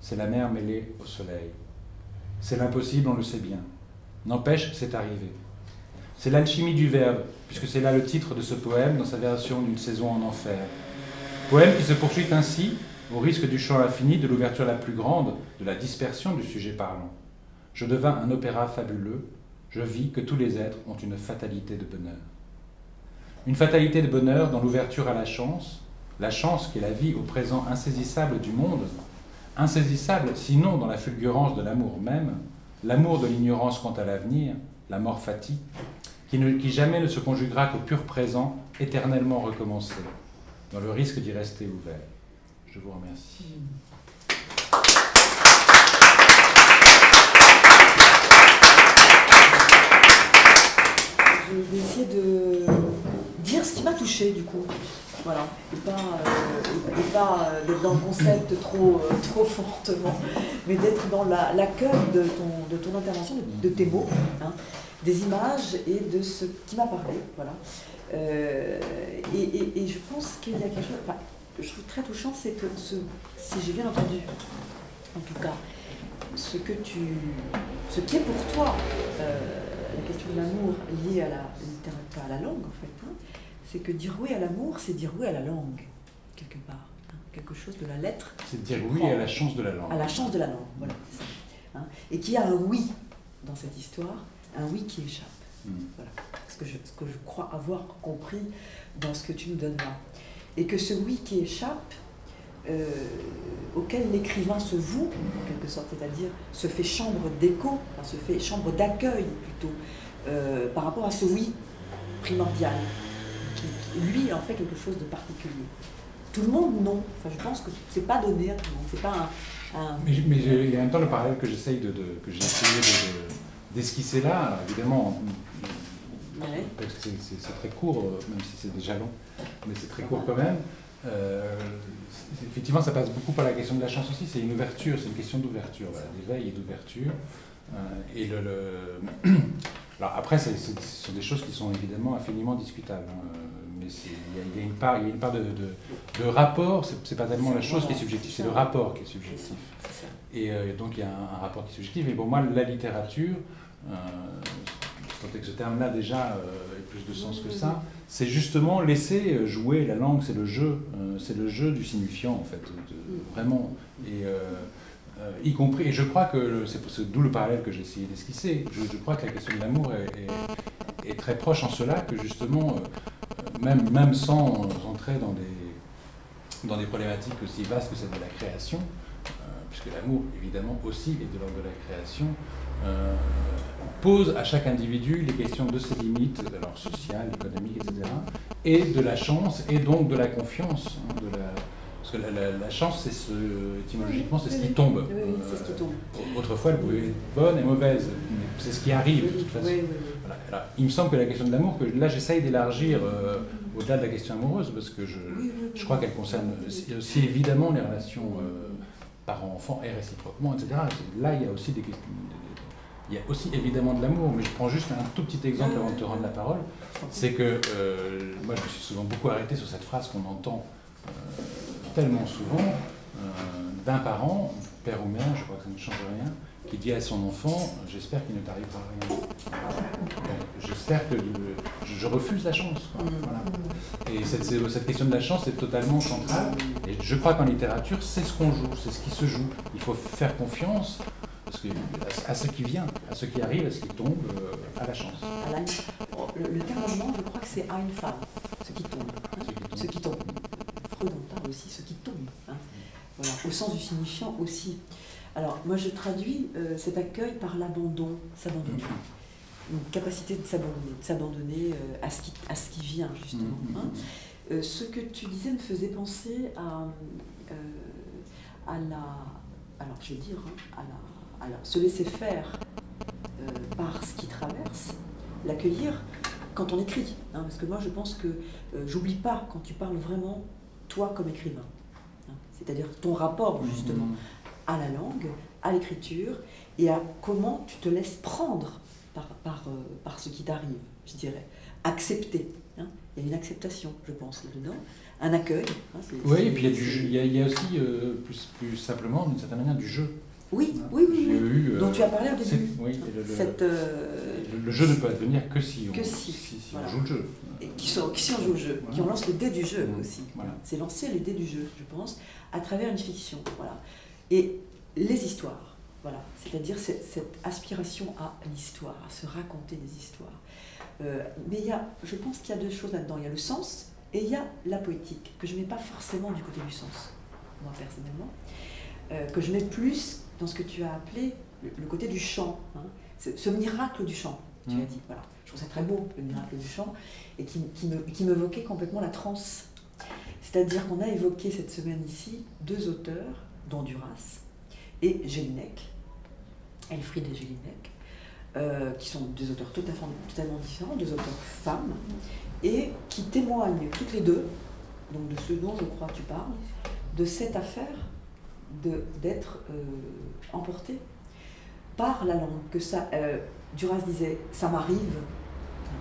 C'est la mer mêlée au soleil. C'est l'impossible, on le sait bien. N'empêche, c'est arrivé. C'est l'alchimie du verbe, puisque c'est là le titre de ce poème dans sa version d'une saison en enfer. Poème qui se poursuit ainsi, au risque du champ infini, de l'ouverture la plus grande, de la dispersion du sujet parlant. Je devins un opéra fabuleux, je vis que tous les êtres ont une fatalité de bonheur. Une fatalité de bonheur dans l'ouverture à la chance qui est la vie au présent insaisissable du monde, insaisissable sinon dans la fulgurance de l'amour même, l'amour de l'ignorance quant à l'avenir, la mort fati, qui jamais ne se conjuguera qu'au pur présent, éternellement recommencé, dans le risque d'y rester ouvert. Je vous remercie. Je vais essayer de dire ce qui m'a touchée, du coup. Voilà, et pas d'être dans le concept trop fortement, mais d'être dans l'accueil de ton intervention, de tes mots, hein, des images et de ce qui m'a parlé. Voilà. Et je pense qu'il y a quelque chose que je trouve très touchant, c'est que, si j'ai bien entendu, en tout cas, ce qui est pour toi la question de l'amour liée à la littérature, à la langue, en fait, hein, c'est que dire oui à l'amour, c'est dire oui à la langue, quelque part. Hein, quelque chose de la lettre. C'est dire oui à la chance de la langue. À la chance de la langue, voilà. Hein, et qu'il y a un oui dans cette histoire, un oui qui échappe. Voilà. Ce que je crois avoir compris dans ce que tu nous donnes là. Et que ce oui qui échappe, auquel l'écrivain se voue, en quelque sorte, c'est-à-dire se fait chambre d'écho, enfin, se fait chambre d'accueil plutôt, par rapport à ce oui primordial, qui lui en fait quelque chose de particulier. Tout le monde, non. Enfin, je pense que c'est pas donné à tout le monde. C'est pas un... Mais il y a en même temps le parallèle que j'ai essayé d'esquisser là. Alors, évidemment, Ouais. c'est très court, même si c'est déjà long, mais c'est très court quand même. Effectivement, ça passe beaucoup par la question de la chance aussi. C'est une ouverture, c'est une question d'ouverture, voilà, d'éveil et d'ouverture. Alors après, ce sont des choses qui sont évidemment infiniment discutables. Mais il y a une part de rapport. C'est pas tellement la chose qui est subjective, c'est le rapport qui est subjectif. Et donc il y a un rapport qui est subjectif. Et pour moi, la littérature, je pensais que ce terme-là déjà ait plus de sens que ça, c'est justement laisser jouer la langue, c'est le jeu du signifiant en fait, vraiment. Et y compris, et je crois que c'est d'où le parallèle que j'ai essayé d'esquisser. Je crois que la question de l'amour est très proche en cela que justement, même sans entrer dans des problématiques aussi vastes que celle de la création, puisque l'amour évidemment aussi est de l'ordre de la création, pose à chaque individu les questions de ses limites, alors sociales, économiques, etc., et de la chance, et donc de la confiance. Parce que la chance, étymologiquement, c'est ce qui tombe. C'est ce qui tombe. Autrefois, elle pouvait être bonne et mauvaise, mais c'est ce qui arrive de toute façon. Voilà. Alors, il me semble que la question de l'amour, que là j'essaye d'élargir au-delà de la question amoureuse, parce que je crois qu'elle concerne aussi évidemment les relations parents-enfants et réciproquement, etc. Là, il y a aussi des questions. Il y a aussi évidemment de l'amour, mais je prends juste un tout petit exemple avant de te rendre la parole. C'est que moi, je me suis souvent beaucoup arrêté sur cette phrase qu'on entend tellement souvent d'un parent, père ou mère, je crois que ça ne change rien, qui dit à son enfant « j'espère qu'il ne t'arrivera rien ». J'espère que je refuse la chance. Voilà. Et cette question de la chance est totalement centrale. Et je crois qu'en littérature, c'est ce qu'on joue, c'est ce qui se joue. Il faut faire confiance à ce qui vient, à ce qui arrive, à ce qui tombe, à la chance. Le terme allemand, je crois que c'est Einfall, ce qui tombe. Ce qui tombe. Freud en parle aussi, ce qui tombe. Voilà, au sens du signifiant aussi. Alors, moi, je traduis cet accueil par l'abandon, s'abandonner. Une capacité de s'abandonner à ce qui vient, justement. Ce que tu disais me faisait penser à la... Alors, je vais dire, se laisser faire par ce qui traverse, l'accueillir quand on écrit. Parce que moi, je pense que j'oublie pas quand tu parles vraiment, toi, comme écrivain. C'est-à-dire ton rapport, justement, à la langue, à l'écriture, et à comment tu te laisses prendre par ce qui t'arrive, je dirais. Accepter. Il y a une acceptation, je pense, là-dedans. Un accueil. Oui, et puis il y a aussi, plus simplement, d'une certaine manière, du jeu. Oui. Dont tu as parlé au début. Oui, le jeu ne peut advenir que si on joue le jeu. Et si on joue le jeu, qui on lance les dés du jeu aussi. Voilà. C'est lancer les dés du jeu, je pense, à travers une fiction. Voilà. Et les histoires, voilà. C'est-à-dire cette aspiration à l'histoire, à se raconter des histoires. Mais je pense qu'il y a deux choses là-dedans. Il y a le sens et il y a la poétique, que je ne mets pas forcément du côté du sens, moi personnellement, que je mets plus dans ce que tu as appelé le côté du chant, ce miracle du chant, tu as dit. Voilà. Je trouve ça très beau, le miracle du chant, et qui m'évoquait complètement la transe. C'est-à-dire qu'on a évoqué cette semaine ici deux auteurs, dont Duras et Jelinek, Elfriede et Jelinek, qui sont des auteurs totalement différents, deux auteurs femmes, et qui témoignent toutes les deux, donc de ce dont je crois que tu parles, de cette affaire d'être emporté par la langue. Que ça, Duras disait « ça m'arrive,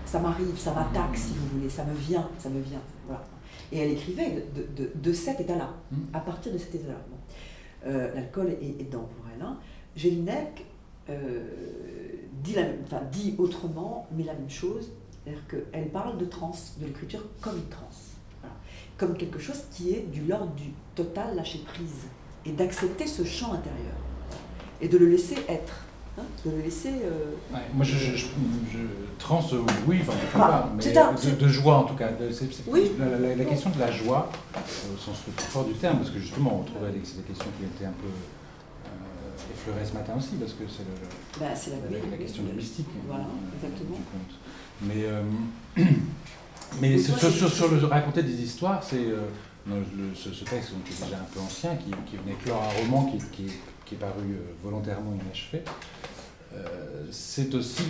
ça m'attaque si vous voulez, ça me vient. » Voilà. Et elle écrivait de cet état-là, à partir de cet état-là. Bon. L'alcool est dedans pour elle. Jelinek dit autrement, mais la même chose, c'est-à-dire qu'elle parle de transe, de l'écriture comme une transe. Voilà. Comme quelque chose qui est du l'ordre du total lâcher-prise, et d'accepter ce chant intérieur, et de le laisser être. De le laisser... Ouais, moi, transe, oui, enfin, je ne pas, mais de joie, en tout cas. Oui. La question de la joie, au sens le plus fort du terme, parce que justement, on trouvait que c'est des questions qui étaient un peu effleurées ce matin aussi, parce que c'est la question du mystique. Voilà, exactement. Mais sur le raconter des histoires, c'est... ce texte qui est déjà un peu ancien, qui venait clore un roman qui est paru volontairement inachevé, c'est aussi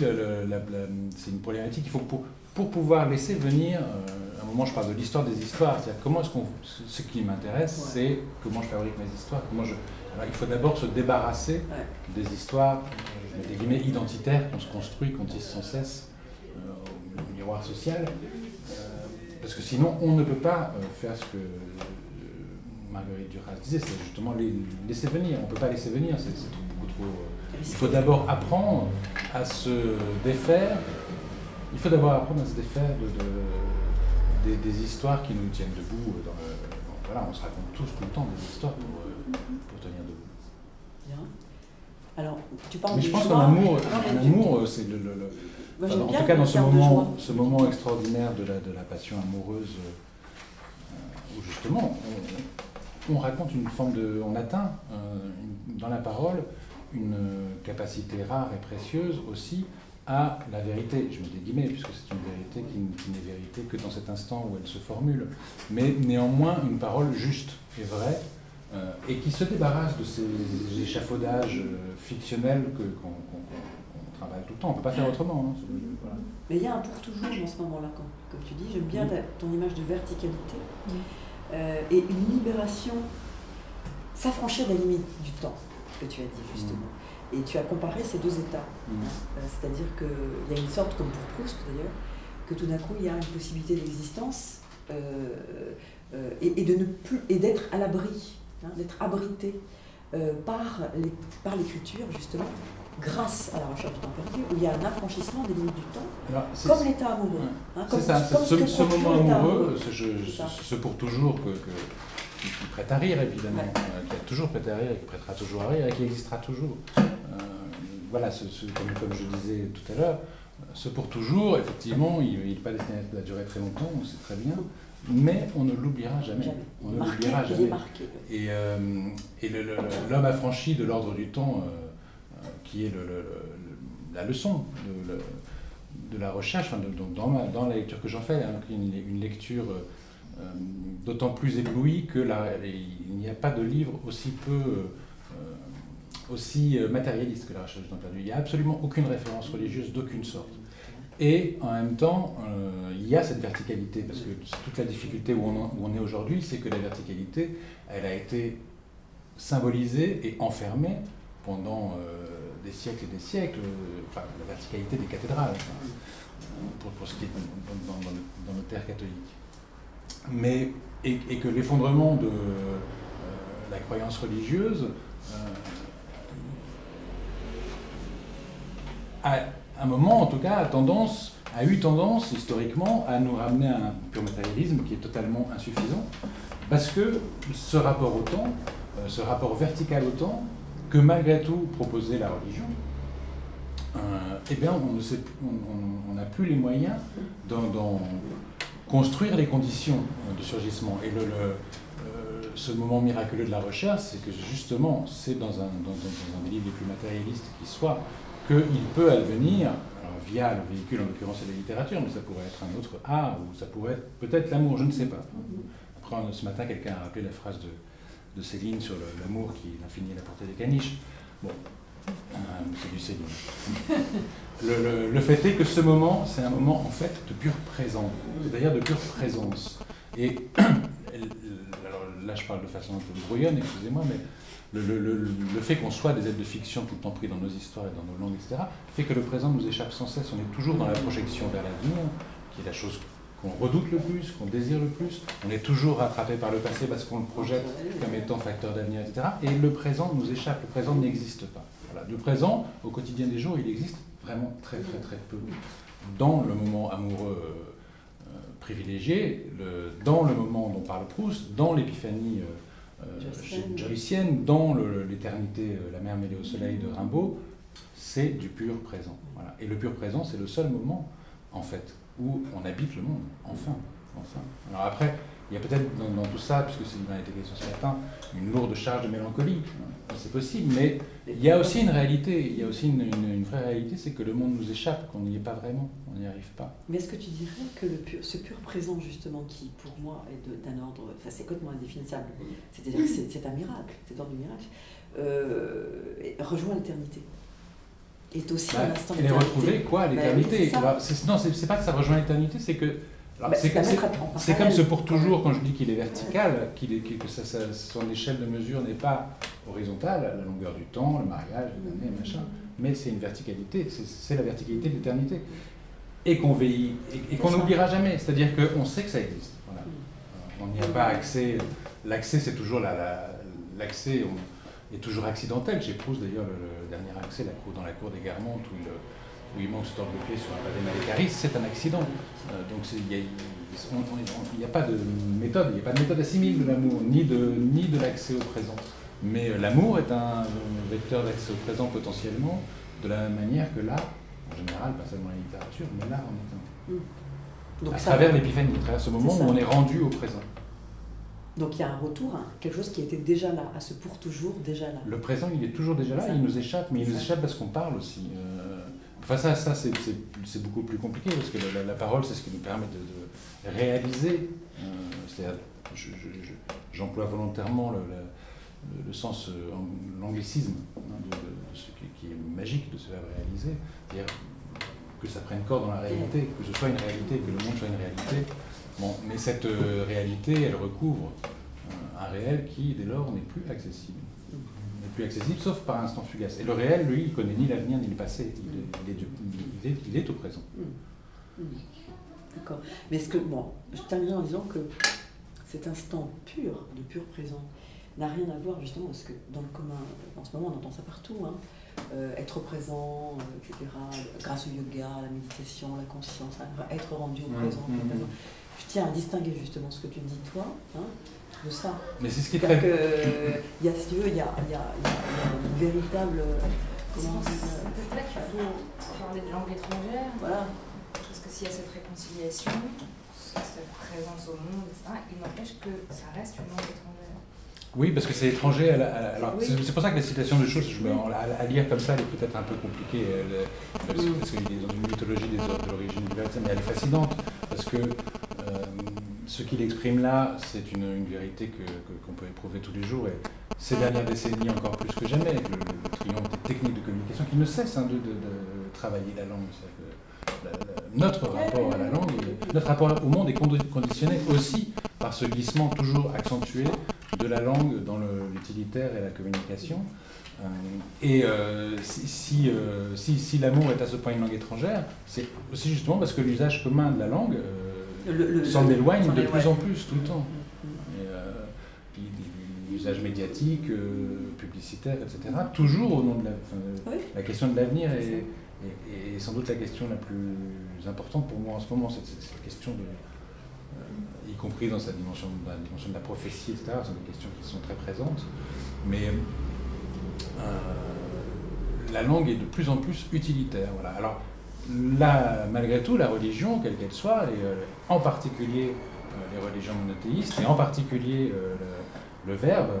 c'est une problématique. Il faut pour pouvoir laisser venir, à un moment je parle de l'histoire des histoires, c'est-à-dire comment est-ce qu'on, ce qui m'intéresse, c'est comment je fabrique mes histoires, alors il faut d'abord se débarrasser des histoires, je mets des guillemets, identitaires qu'on se construit, qu'on tisse sans cesse au miroir social, parce que sinon on ne peut pas faire ce que Marguerite Duras disait, c'est justement les laisser venir. On ne peut pas laisser venir, c'est beaucoup trop. Il faut d'abord apprendre à se défaire. Il faut d'abord apprendre à se défaire des histoires qui nous tiennent debout. Voilà, on se raconte tous tout le temps des histoires pour tenir debout. Bien. Alors, tu parles mais de je pense joie. qu'en amour, c'est enfin, en tout cas dans ce moment extraordinaire de la passion amoureuse, où justement on raconte une forme de, on atteint dans la parole une capacité rare et précieuse aussi à la vérité. Je mets des guillemets puisque c'est une vérité qui n'est vérité que dans cet instant où elle se formule, mais néanmoins une parole juste et vraie et qui se débarrasse de ces échafaudages fictionnels qu'on travaille tout le temps. On ne peut pas faire autrement. Hein. Voilà. Mais il y a un pour toujours dans ce moment-là, comme tu dis. J'aime bien ton image de verticalité. Et une libération, s'affranchir des limites du temps, que tu as dit justement. Et tu as comparé ces deux états. C'est-à-dire qu'il y a une sorte, comme pour Proust d'ailleurs, que tout d'un coup il y a une possibilité d'existence et d'être à l'abri, d'être abrité par l'écriture justement, grâce à la recherche du temps perdu, où il y a un affranchissement des limites du temps, alors, comme l'état amoureux. C'est ça, ce moment amoureux, ce pour toujours qui prête à rire évidemment, qui a toujours prêté à rire, qui prêtera toujours à rire et qui existera toujours. Voilà, comme je disais tout à l'heure, ce pour toujours, effectivement, il n'est pas destiné à durer très longtemps, on sait très bien, mais on ne l'oubliera jamais. On ne l'oubliera jamais. Et l'homme affranchi de l'ordre du temps, qui est la leçon de la recherche, dans la lecture que j'en fais, une lecture d'autant plus éblouie que il n'y a pas de livre aussi aussi matérialiste que la recherche du temps perdu. Il n'y a absolument aucune référence religieuse d'aucune sorte. Et en même temps, il y a cette verticalité, parce que toute la difficulté où on est aujourd'hui, c'est que la verticalité, elle a été symbolisée et enfermée pendant des siècles et des siècles, enfin, la verticalité des cathédrales, pour ce qui est dans nos terres catholiques. Mais, et que l'effondrement de la croyance religieuse à un moment, en tout cas, a eu tendance historiquement à nous ramener à un pur matérialisme qui est totalement insuffisant, parce que ce rapport au temps, ce rapport vertical au temps, que malgré tout proposait la religion, eh bien, on n'a plus les moyens d'en construire les conditions de surgissement. Et ce moment miraculeux de la recherche, c'est que justement, c'est dans un des livres les plus matérialistes qui soit, qu'il peut advenir, alors via le véhicule, en l'occurrence c'est la littérature, mais ça pourrait être un autre art, ou ça pourrait être peut-être l'amour, je ne sais pas. Après, ce matin, quelqu'un a rappelé la phrase de Céline sur l'amour qui est l'infini à la portée des caniches. Bon, c'est du Céline. Le fait est que ce moment, c'est un moment en fait de pur présent, c'est-à-dire de pure présence. Et alors là, je parle de façon un peu brouillonne, excusez-moi, mais le fait qu'on soit des êtres de fiction tout le temps pris dans nos histoires et dans nos langues, etc., fait que le présent nous échappe sans cesse. On est toujours dans la projection vers l'avenir, qui est la chose qu'on redoute le plus, qu'on désire le plus. On est toujours rattrapé par le passé parce qu'on le projette comme étant facteur d'avenir, etc. Et le présent nous échappe, le présent n'existe pas. Voilà. Le présent, au quotidien des jours, il existe vraiment très très très peu. Dans le moment amoureux privilégié, dans le moment dont parle Proust, dans l'épiphanie joycienne, dans l'éternité, la mer mêlée au soleil de Rimbaud, c'est du pur présent. Voilà. Et le pur présent, c'est le seul moment, en fait, où on habite le monde, enfin. Alors après, il y a peut-être dans tout ça, puisque c'est dans été question ce matin, une lourde charge de mélancolie, c'est possible, mais il y a aussi une réalité, il y a aussi une vraie réalité, c'est que le monde nous échappe, qu'on n'y est pas vraiment, on n'y arrive pas. Mais est-ce que tu dirais que ce pur présent, justement, qui pour moi est d'un ordre, enfin c'est complètement indéfinissable, c'est-à-dire que c'est un miracle, c'est l'ordre du miracle, rejoint l'éternité? est aussi un instant Et d'éternité. retrouver quoi, l'éternité? Non, c'est pas que ça rejoint l'éternité, c'est que... C'est comme ce pour toujours, quand je dis qu'il est vertical, que son échelle de mesure n'est pas horizontale, la longueur du temps, le mariage, les années, machin, mais c'est une verticalité, c'est la verticalité de l'éternité. Et qu'on veille, et qu'on n'oubliera jamais, c'est-à-dire qu'on sait que ça existe. Voilà. On n'y a pas accès, l'accès c'est toujours l'accès est toujours accidentel. J'épouse d'ailleurs le dernier accès dans la cour des Guermantes où il manque se tordre le pied sur un pavé Malécaris, c'est un accident. Donc il n'y a pas de méthode, assimile de l'amour, ni de l'accès au présent. Mais l'amour est un vecteur d'accès au présent potentiellement, de la même manière que l'art, en général, pas seulement la littérature, mais l'art en est un. Donc à travers l'épiphanie, à travers ce moment où on est rendu au présent. Donc il y a un retour à quelque chose qui était déjà là, à ce pour toujours déjà là. Le présent, il est toujours déjà là, il nous échappe, mais il nous échappe parce qu'on parle aussi. Enfin ça c'est beaucoup plus compliqué, parce que la parole, c'est ce qui nous permet de réaliser. C'est-à-dire, j'emploie volontairement le sens, l'anglicisme de ce qui est magique de se faire réaliser, c'est-à-dire que ça prenne corps dans la réalité, que ce soit une réalité, que le monde soit une réalité. Bon, mais cette réalité, elle recouvre un réel qui, dès lors, n'est plus accessible. N'est plus accessible, sauf par instant fugace. Et le réel, lui, il ne connaît ni l'avenir ni le passé. Il est au présent. D'accord. Mais est-ce que, bon, je terminerai en disant que cet instant pur, de pur présent, n'a rien à voir justement, parce que dans le commun, en ce moment, on entend ça partout, hein, être présent, etc., grâce au yoga, à la méditation, à la conscience, être rendu au présent. Je tiens à distinguer justement ce que tu dis toi, hein, de ça. Mais c'est ce qui est très... Il y a, si tu veux, il y a une véritable... C'est peut-être là qu'il faut parler de langue étrangère. Voilà. Parce que s'il y a cette réconciliation, cette présence au monde, etc., il n'empêche que ça reste une langue étrangère. Oui, parce que c'est étranger. Alors, oui. C'est pour ça que la citation de choses, à lire comme ça, elle est peut-être un peu compliquée, parce qu'il est dans une mythologie de l'origine du verbe, mais elle est fascinante, parce que ce qu'il exprime là, c'est une vérité qu'on peut éprouver tous les jours, et ces dernières décennies encore plus que jamais, avec le triomphe des techniques de communication qui ne cessent de travailler la langue. Notre rapport à la langue, notre rapport au monde est conditionné aussi par ce glissement toujours accentué de la langue dans l'utilitaire et la communication. Et si l'amour est à ce point une langue étrangère, c'est aussi justement parce que l'usage commun de la langue s'en éloigne de plus en plus tout le temps. L'usage médiatique, publicitaire, etc., toujours au nom de la question de l'avenir est sans doute la question la plus importante pour moi en ce moment, cette question y compris dans la dimension de la prophétie, etc., ce sont des questions qui sont très présentes, mais la langue est de plus en plus utilitaire. Voilà. Alors là, malgré tout, la religion, quelle qu'elle soit, et en particulier les religions monothéistes, et en particulier le verbe,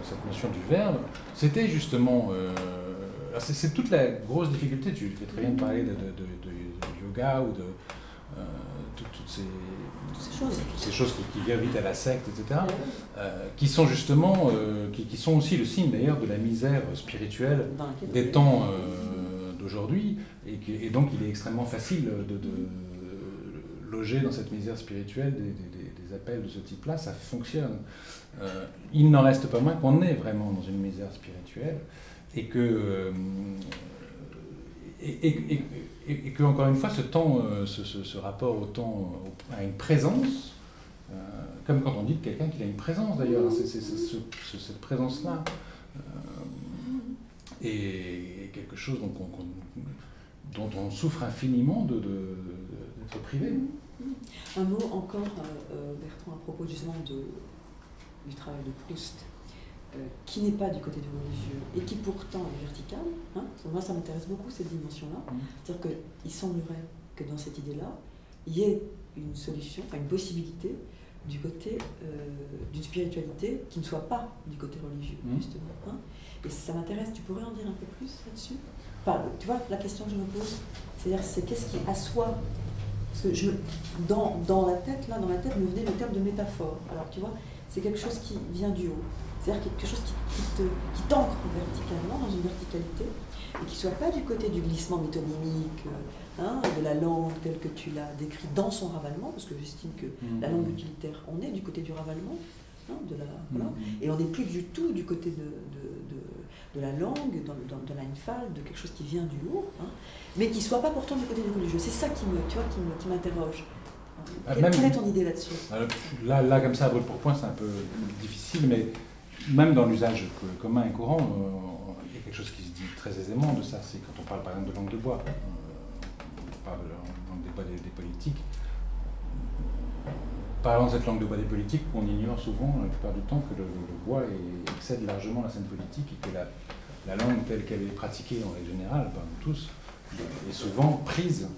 cette notion du verbe, c'était justement... c'est toute la grosse difficulté, tu fais très bien de parler de yoga ou de toutes ces choses qui gravitent à la secte, etc., qui sont justement, qui sont aussi le signe d'ailleurs de la misère spirituelle des temps d'aujourd'hui, et donc il est extrêmement facile de loger dans cette misère spirituelle des appels de ce type-là, ça fonctionne. Il n'en reste pas moins qu'on est vraiment dans une misère spirituelle, et que encore une fois, ce temps, ce rapport au temps, à une présence, comme quand on dit de quelqu'un qu'il a une présence d'ailleurs, cette présence-là est quelque chose dont on souffre infiniment d'être privé. Un mot encore, Bertrand, à propos justement du travail de Proust, qui n'est pas du côté du religieux et qui pourtant est vertical. Hein, moi, ça m'intéresse beaucoup cette dimension-là. C'est-à-dire qu'il semblerait que dans cette idée-là, il y ait une solution, enfin une possibilité du côté d'une spiritualité qui ne soit pas du côté religieux, justement. Hein. Et ça m'intéresse, tu pourrais en dire un peu plus là-dessus? Enfin, tu vois, la question que je me pose, c'est-à-dire, c'est qu'est-ce qui assoit? Parce que dans la tête me venait le terme de métaphore. Alors, tu vois, c'est quelque chose qui vient du haut. C'est-à-dire quelque chose qui t'ancre verticalement, dans une verticalité, et qui ne soit pas du côté du glissement métonymique, de la langue telle que tu l'as décrit dans son ravalement, parce que j'estime que la langue utilitaire, on est du côté du ravalement, voilà, et on n'est plus du tout du côté de la langue, dans l'Einfall, de quelque chose qui vient du lourd, mais qui ne soit pas pourtant du côté du religieux. C'est ça qui m'interroge. Quelle est ton idée là-dessus? Là, comme ça, à brûle pour point, c'est un peu difficile, mais même dans l'usage commun et courant, il y a quelque chose qui se dit très aisément de ça. C'est quand on parle par exemple de langue de bois, on parle de la langue des bois des politiques. Parlant de cette langue de bois des politiques, on ignore souvent, la plupart du temps, que le bois excède largement la scène politique et que la langue telle qu'elle est pratiquée en règle générale, par nous tous, est souvent prise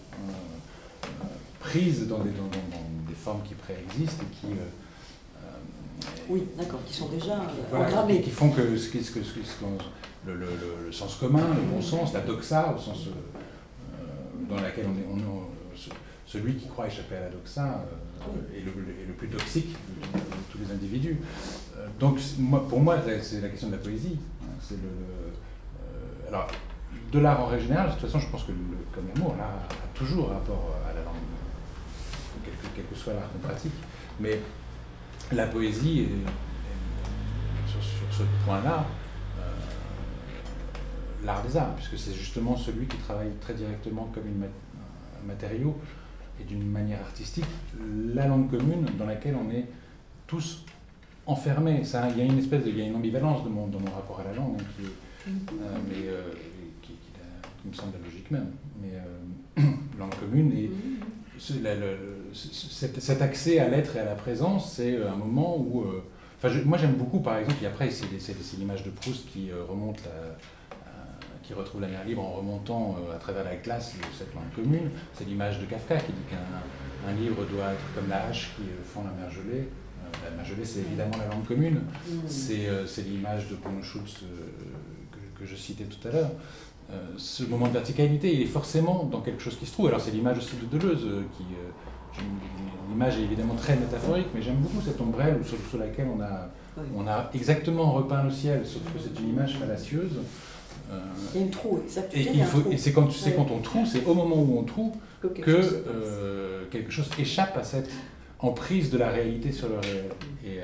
dans des formes qui préexistent et qui... oui, d'accord, qui sont déjà programmées. Qui font que le sens commun, le bon sens, la doxa, au sens dans laquelle celui qui croit échapper à la doxa est le plus toxique de tous les individus. Donc pour moi, c'est la question de la poésie. Alors, de l'art en règle générale, de toute façon, je pense que comme l'amour, l'art a toujours rapport à la langue, quel que soit l'art qu'on pratique. Mais la poésie, sur ce point-là, l'art des arts, puisque c'est justement celui qui travaille très directement comme un matériau et d'une manière artistique, la langue commune dans laquelle on est tous enfermés. Il y a une ambivalence dans mon rapport à la langue qui me semble la logique même. Mais langue commune et cet accès à l'être et à la présence, c'est un moment où... moi j'aime beaucoup, par exemple, et après c'est l'image de Proust qui remonte qui retrouve la mer libre en remontant à travers la glace cette langue commune. C'est l'image de Kafka qui dit qu'un livre doit être comme la hache qui fend la mer gelée. La mer gelée, c'est évidemment la langue commune. C'est l'image de Bruno Schulz que je citais tout à l'heure. Ce moment de verticalité, il est forcément dans quelque chose qui se trouve. Alors c'est l'image aussi de Deleuze, l'image est évidemment très métaphorique, mais j'aime beaucoup cette ombrelle sur laquelle on a exactement repeint le ciel, sauf que c'est une image fallacieuse. Il y a une troue, exactement. Et c'est quand on troue, c'est au moment où on troue que quelque chose échappe à cette emprise de la réalité sur le réel. Et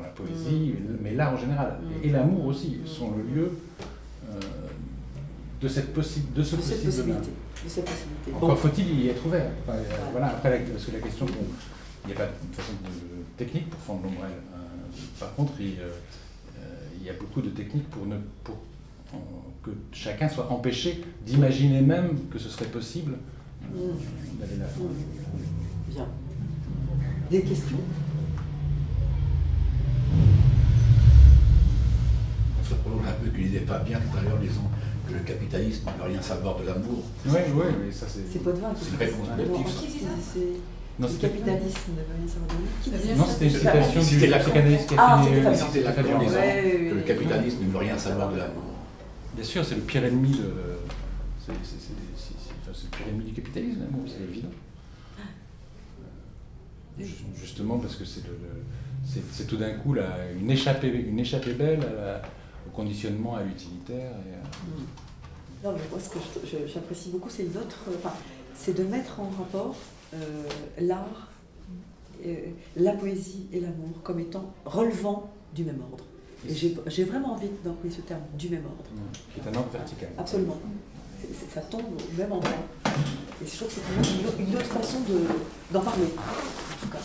la poésie, mais l'art en général, et l'amour aussi, sont le lieu de ce possible-là. Encore faut-il y être ouvert. Voilà, après, parce que la question, il n'y a pas de façon technique pour fendre l'ombrelle. Par contre, il y a beaucoup de techniques pour que chacun soit empêché d'imaginer même que ce serait possible d'aller là. Bien. Des questions? Ça prolonge un peu que disait Fabien tout à l'heure, disons que le capitalisme ne veut rien savoir de l'amour. Oui, mais ça c'est... C'est Potvin qui c'est une réponse collective. Le capitalisme ne veut rien savoir de l'amour. Qui disait non, c'était une citation du psychanalyste qui a fait C'était Lacan disant que le capitalisme ne veut rien savoir de l'amour. Bien sûr, c'est le pire ennemi c'est le pire ennemi du capitalisme, l'amour, c'est évident. Justement parce que c'est tout d'un coup une échappée belle au conditionnement, à l'utilitaire. Non, mais moi, ce que j'apprécie beaucoup, c'est de mettre en rapport l'art, la poésie et l'amour comme étant relevant du même ordre. Et j'ai vraiment envie d'employer ce terme, du même ordre. Qui est un ordre vertical. Absolument. Ça tombe au même endroit. Et je trouve que c'est une autre façon d'en parler, en tout cas.